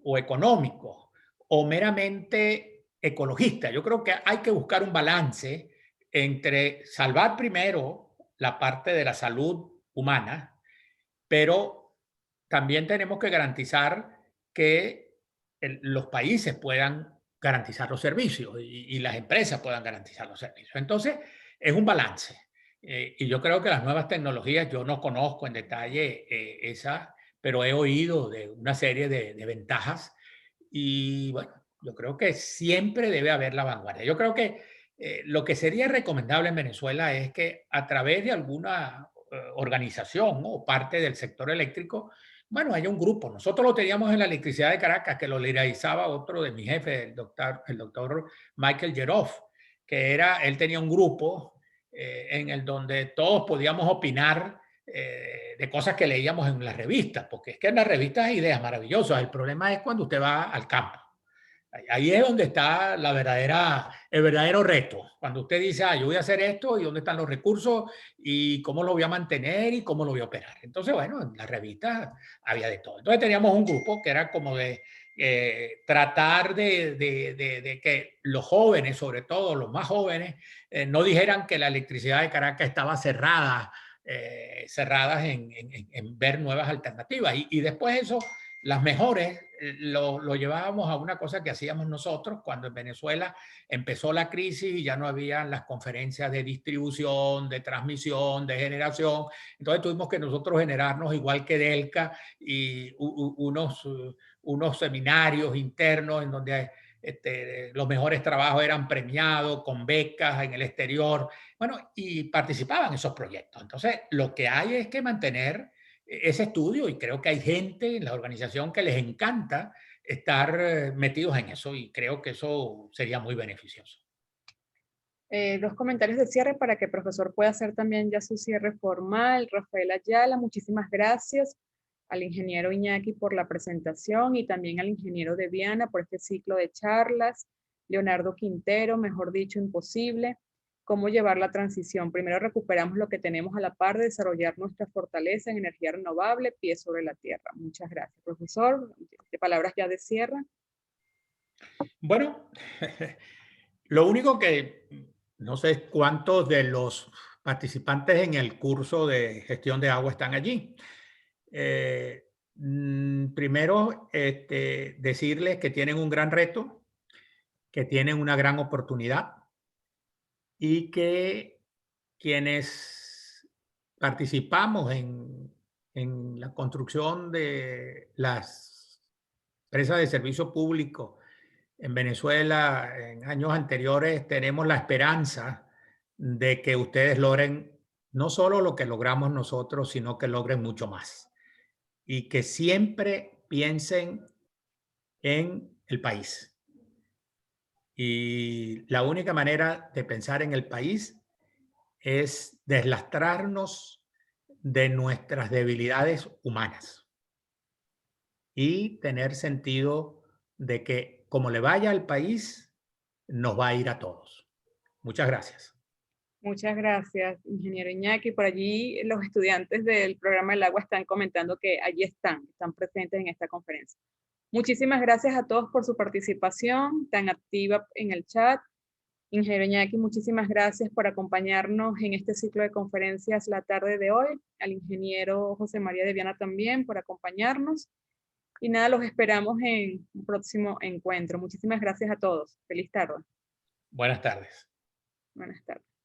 o económico o meramente ecologista. Yo creo que hay que buscar un balance entre salvar primero la parte de la salud humana, pero también tenemos que garantizar que los países puedan garantizar los servicios y las empresas puedan garantizar los servicios. Entonces, es un balance. Y yo creo que las nuevas tecnologías, yo no conozco en detalle esa, pero he oído de una serie de ventajas y bueno, yo creo que siempre debe haber la vanguardia. Yo creo que lo que sería recomendable en Venezuela es que a través de alguna organización, ¿no?, o parte del sector eléctrico, bueno, hay un grupo. Nosotros lo teníamos en la electricidad de Caracas, que lo liderizaba otro de mis jefes, el doctor Michael Yeroff, que él tenía un grupo en el donde todos podíamos opinar de cosas que leíamos en las revistas, porque es que en las revistas hay ideas maravillosas. El problema es cuando usted va al campo. Ahí es donde está el verdadero reto. Cuando usted dice, yo voy a hacer esto y dónde están los recursos y cómo lo voy a mantener y cómo lo voy a operar. Entonces, bueno, en las revistas había de todo. Entonces teníamos un grupo que era como de tratar de que los jóvenes, sobre todo los más jóvenes, no dijeran que la electricidad de Caracas estaba cerradas en ver nuevas alternativas. Y después eso, las mejores, lo llevábamos a una cosa que hacíamos nosotros cuando en Venezuela empezó la crisis y ya no había las conferencias de distribución, de transmisión, de generación. Entonces tuvimos que nosotros generarnos igual que Delca y unos seminarios internos en donde los mejores trabajos eran premiados con becas en el exterior. Bueno, y participaban en esos proyectos. Entonces, lo que hay es que mantener ese estudio y creo que hay gente en la organización que les encanta estar metidos en eso y creo que eso sería muy beneficioso. Dos comentarios de cierre para que el profesor pueda hacer también ya su cierre formal. Rafael Ayala, muchísimas gracias al ingeniero Iñaki por la presentación y también al ingeniero Deviana por este ciclo de charlas. Leonardo Quintero, mejor dicho, imposible. Cómo llevar la transición. Primero recuperamos lo que tenemos a la par de desarrollar nuestra fortaleza en energía renovable, pie sobre la tierra. Muchas gracias, profesor. ¿Qué palabras ya de cierre? Bueno, lo único que no sé cuántos de los participantes en el curso de gestión de agua están allí. Primero, decirles que tienen un gran reto, que tienen una gran oportunidad y que quienes participamos en la construcción de las empresas de servicio público en Venezuela en años anteriores, tenemos la esperanza de que ustedes logren no solo lo que logramos nosotros, sino que logren mucho más. Y que siempre piensen en el país. Y la única manera de pensar en el país es deslastrarnos de nuestras debilidades humanas y tener sentido de que como le vaya al país, nos va a ir a todos. Muchas gracias. Muchas gracias, ingeniero Iñaki. Por allí los estudiantes del programa del agua están comentando que allí están presentes en esta conferencia. Muchísimas gracias a todos por su participación tan activa en el chat. Ingeniero Iñaki, muchísimas gracias por acompañarnos en este ciclo de conferencias la tarde de hoy. Al ingeniero José María Deviana también por acompañarnos. Y nada, los esperamos en un próximo encuentro. Muchísimas gracias a todos. Feliz tarde. Buenas tardes. Buenas tardes.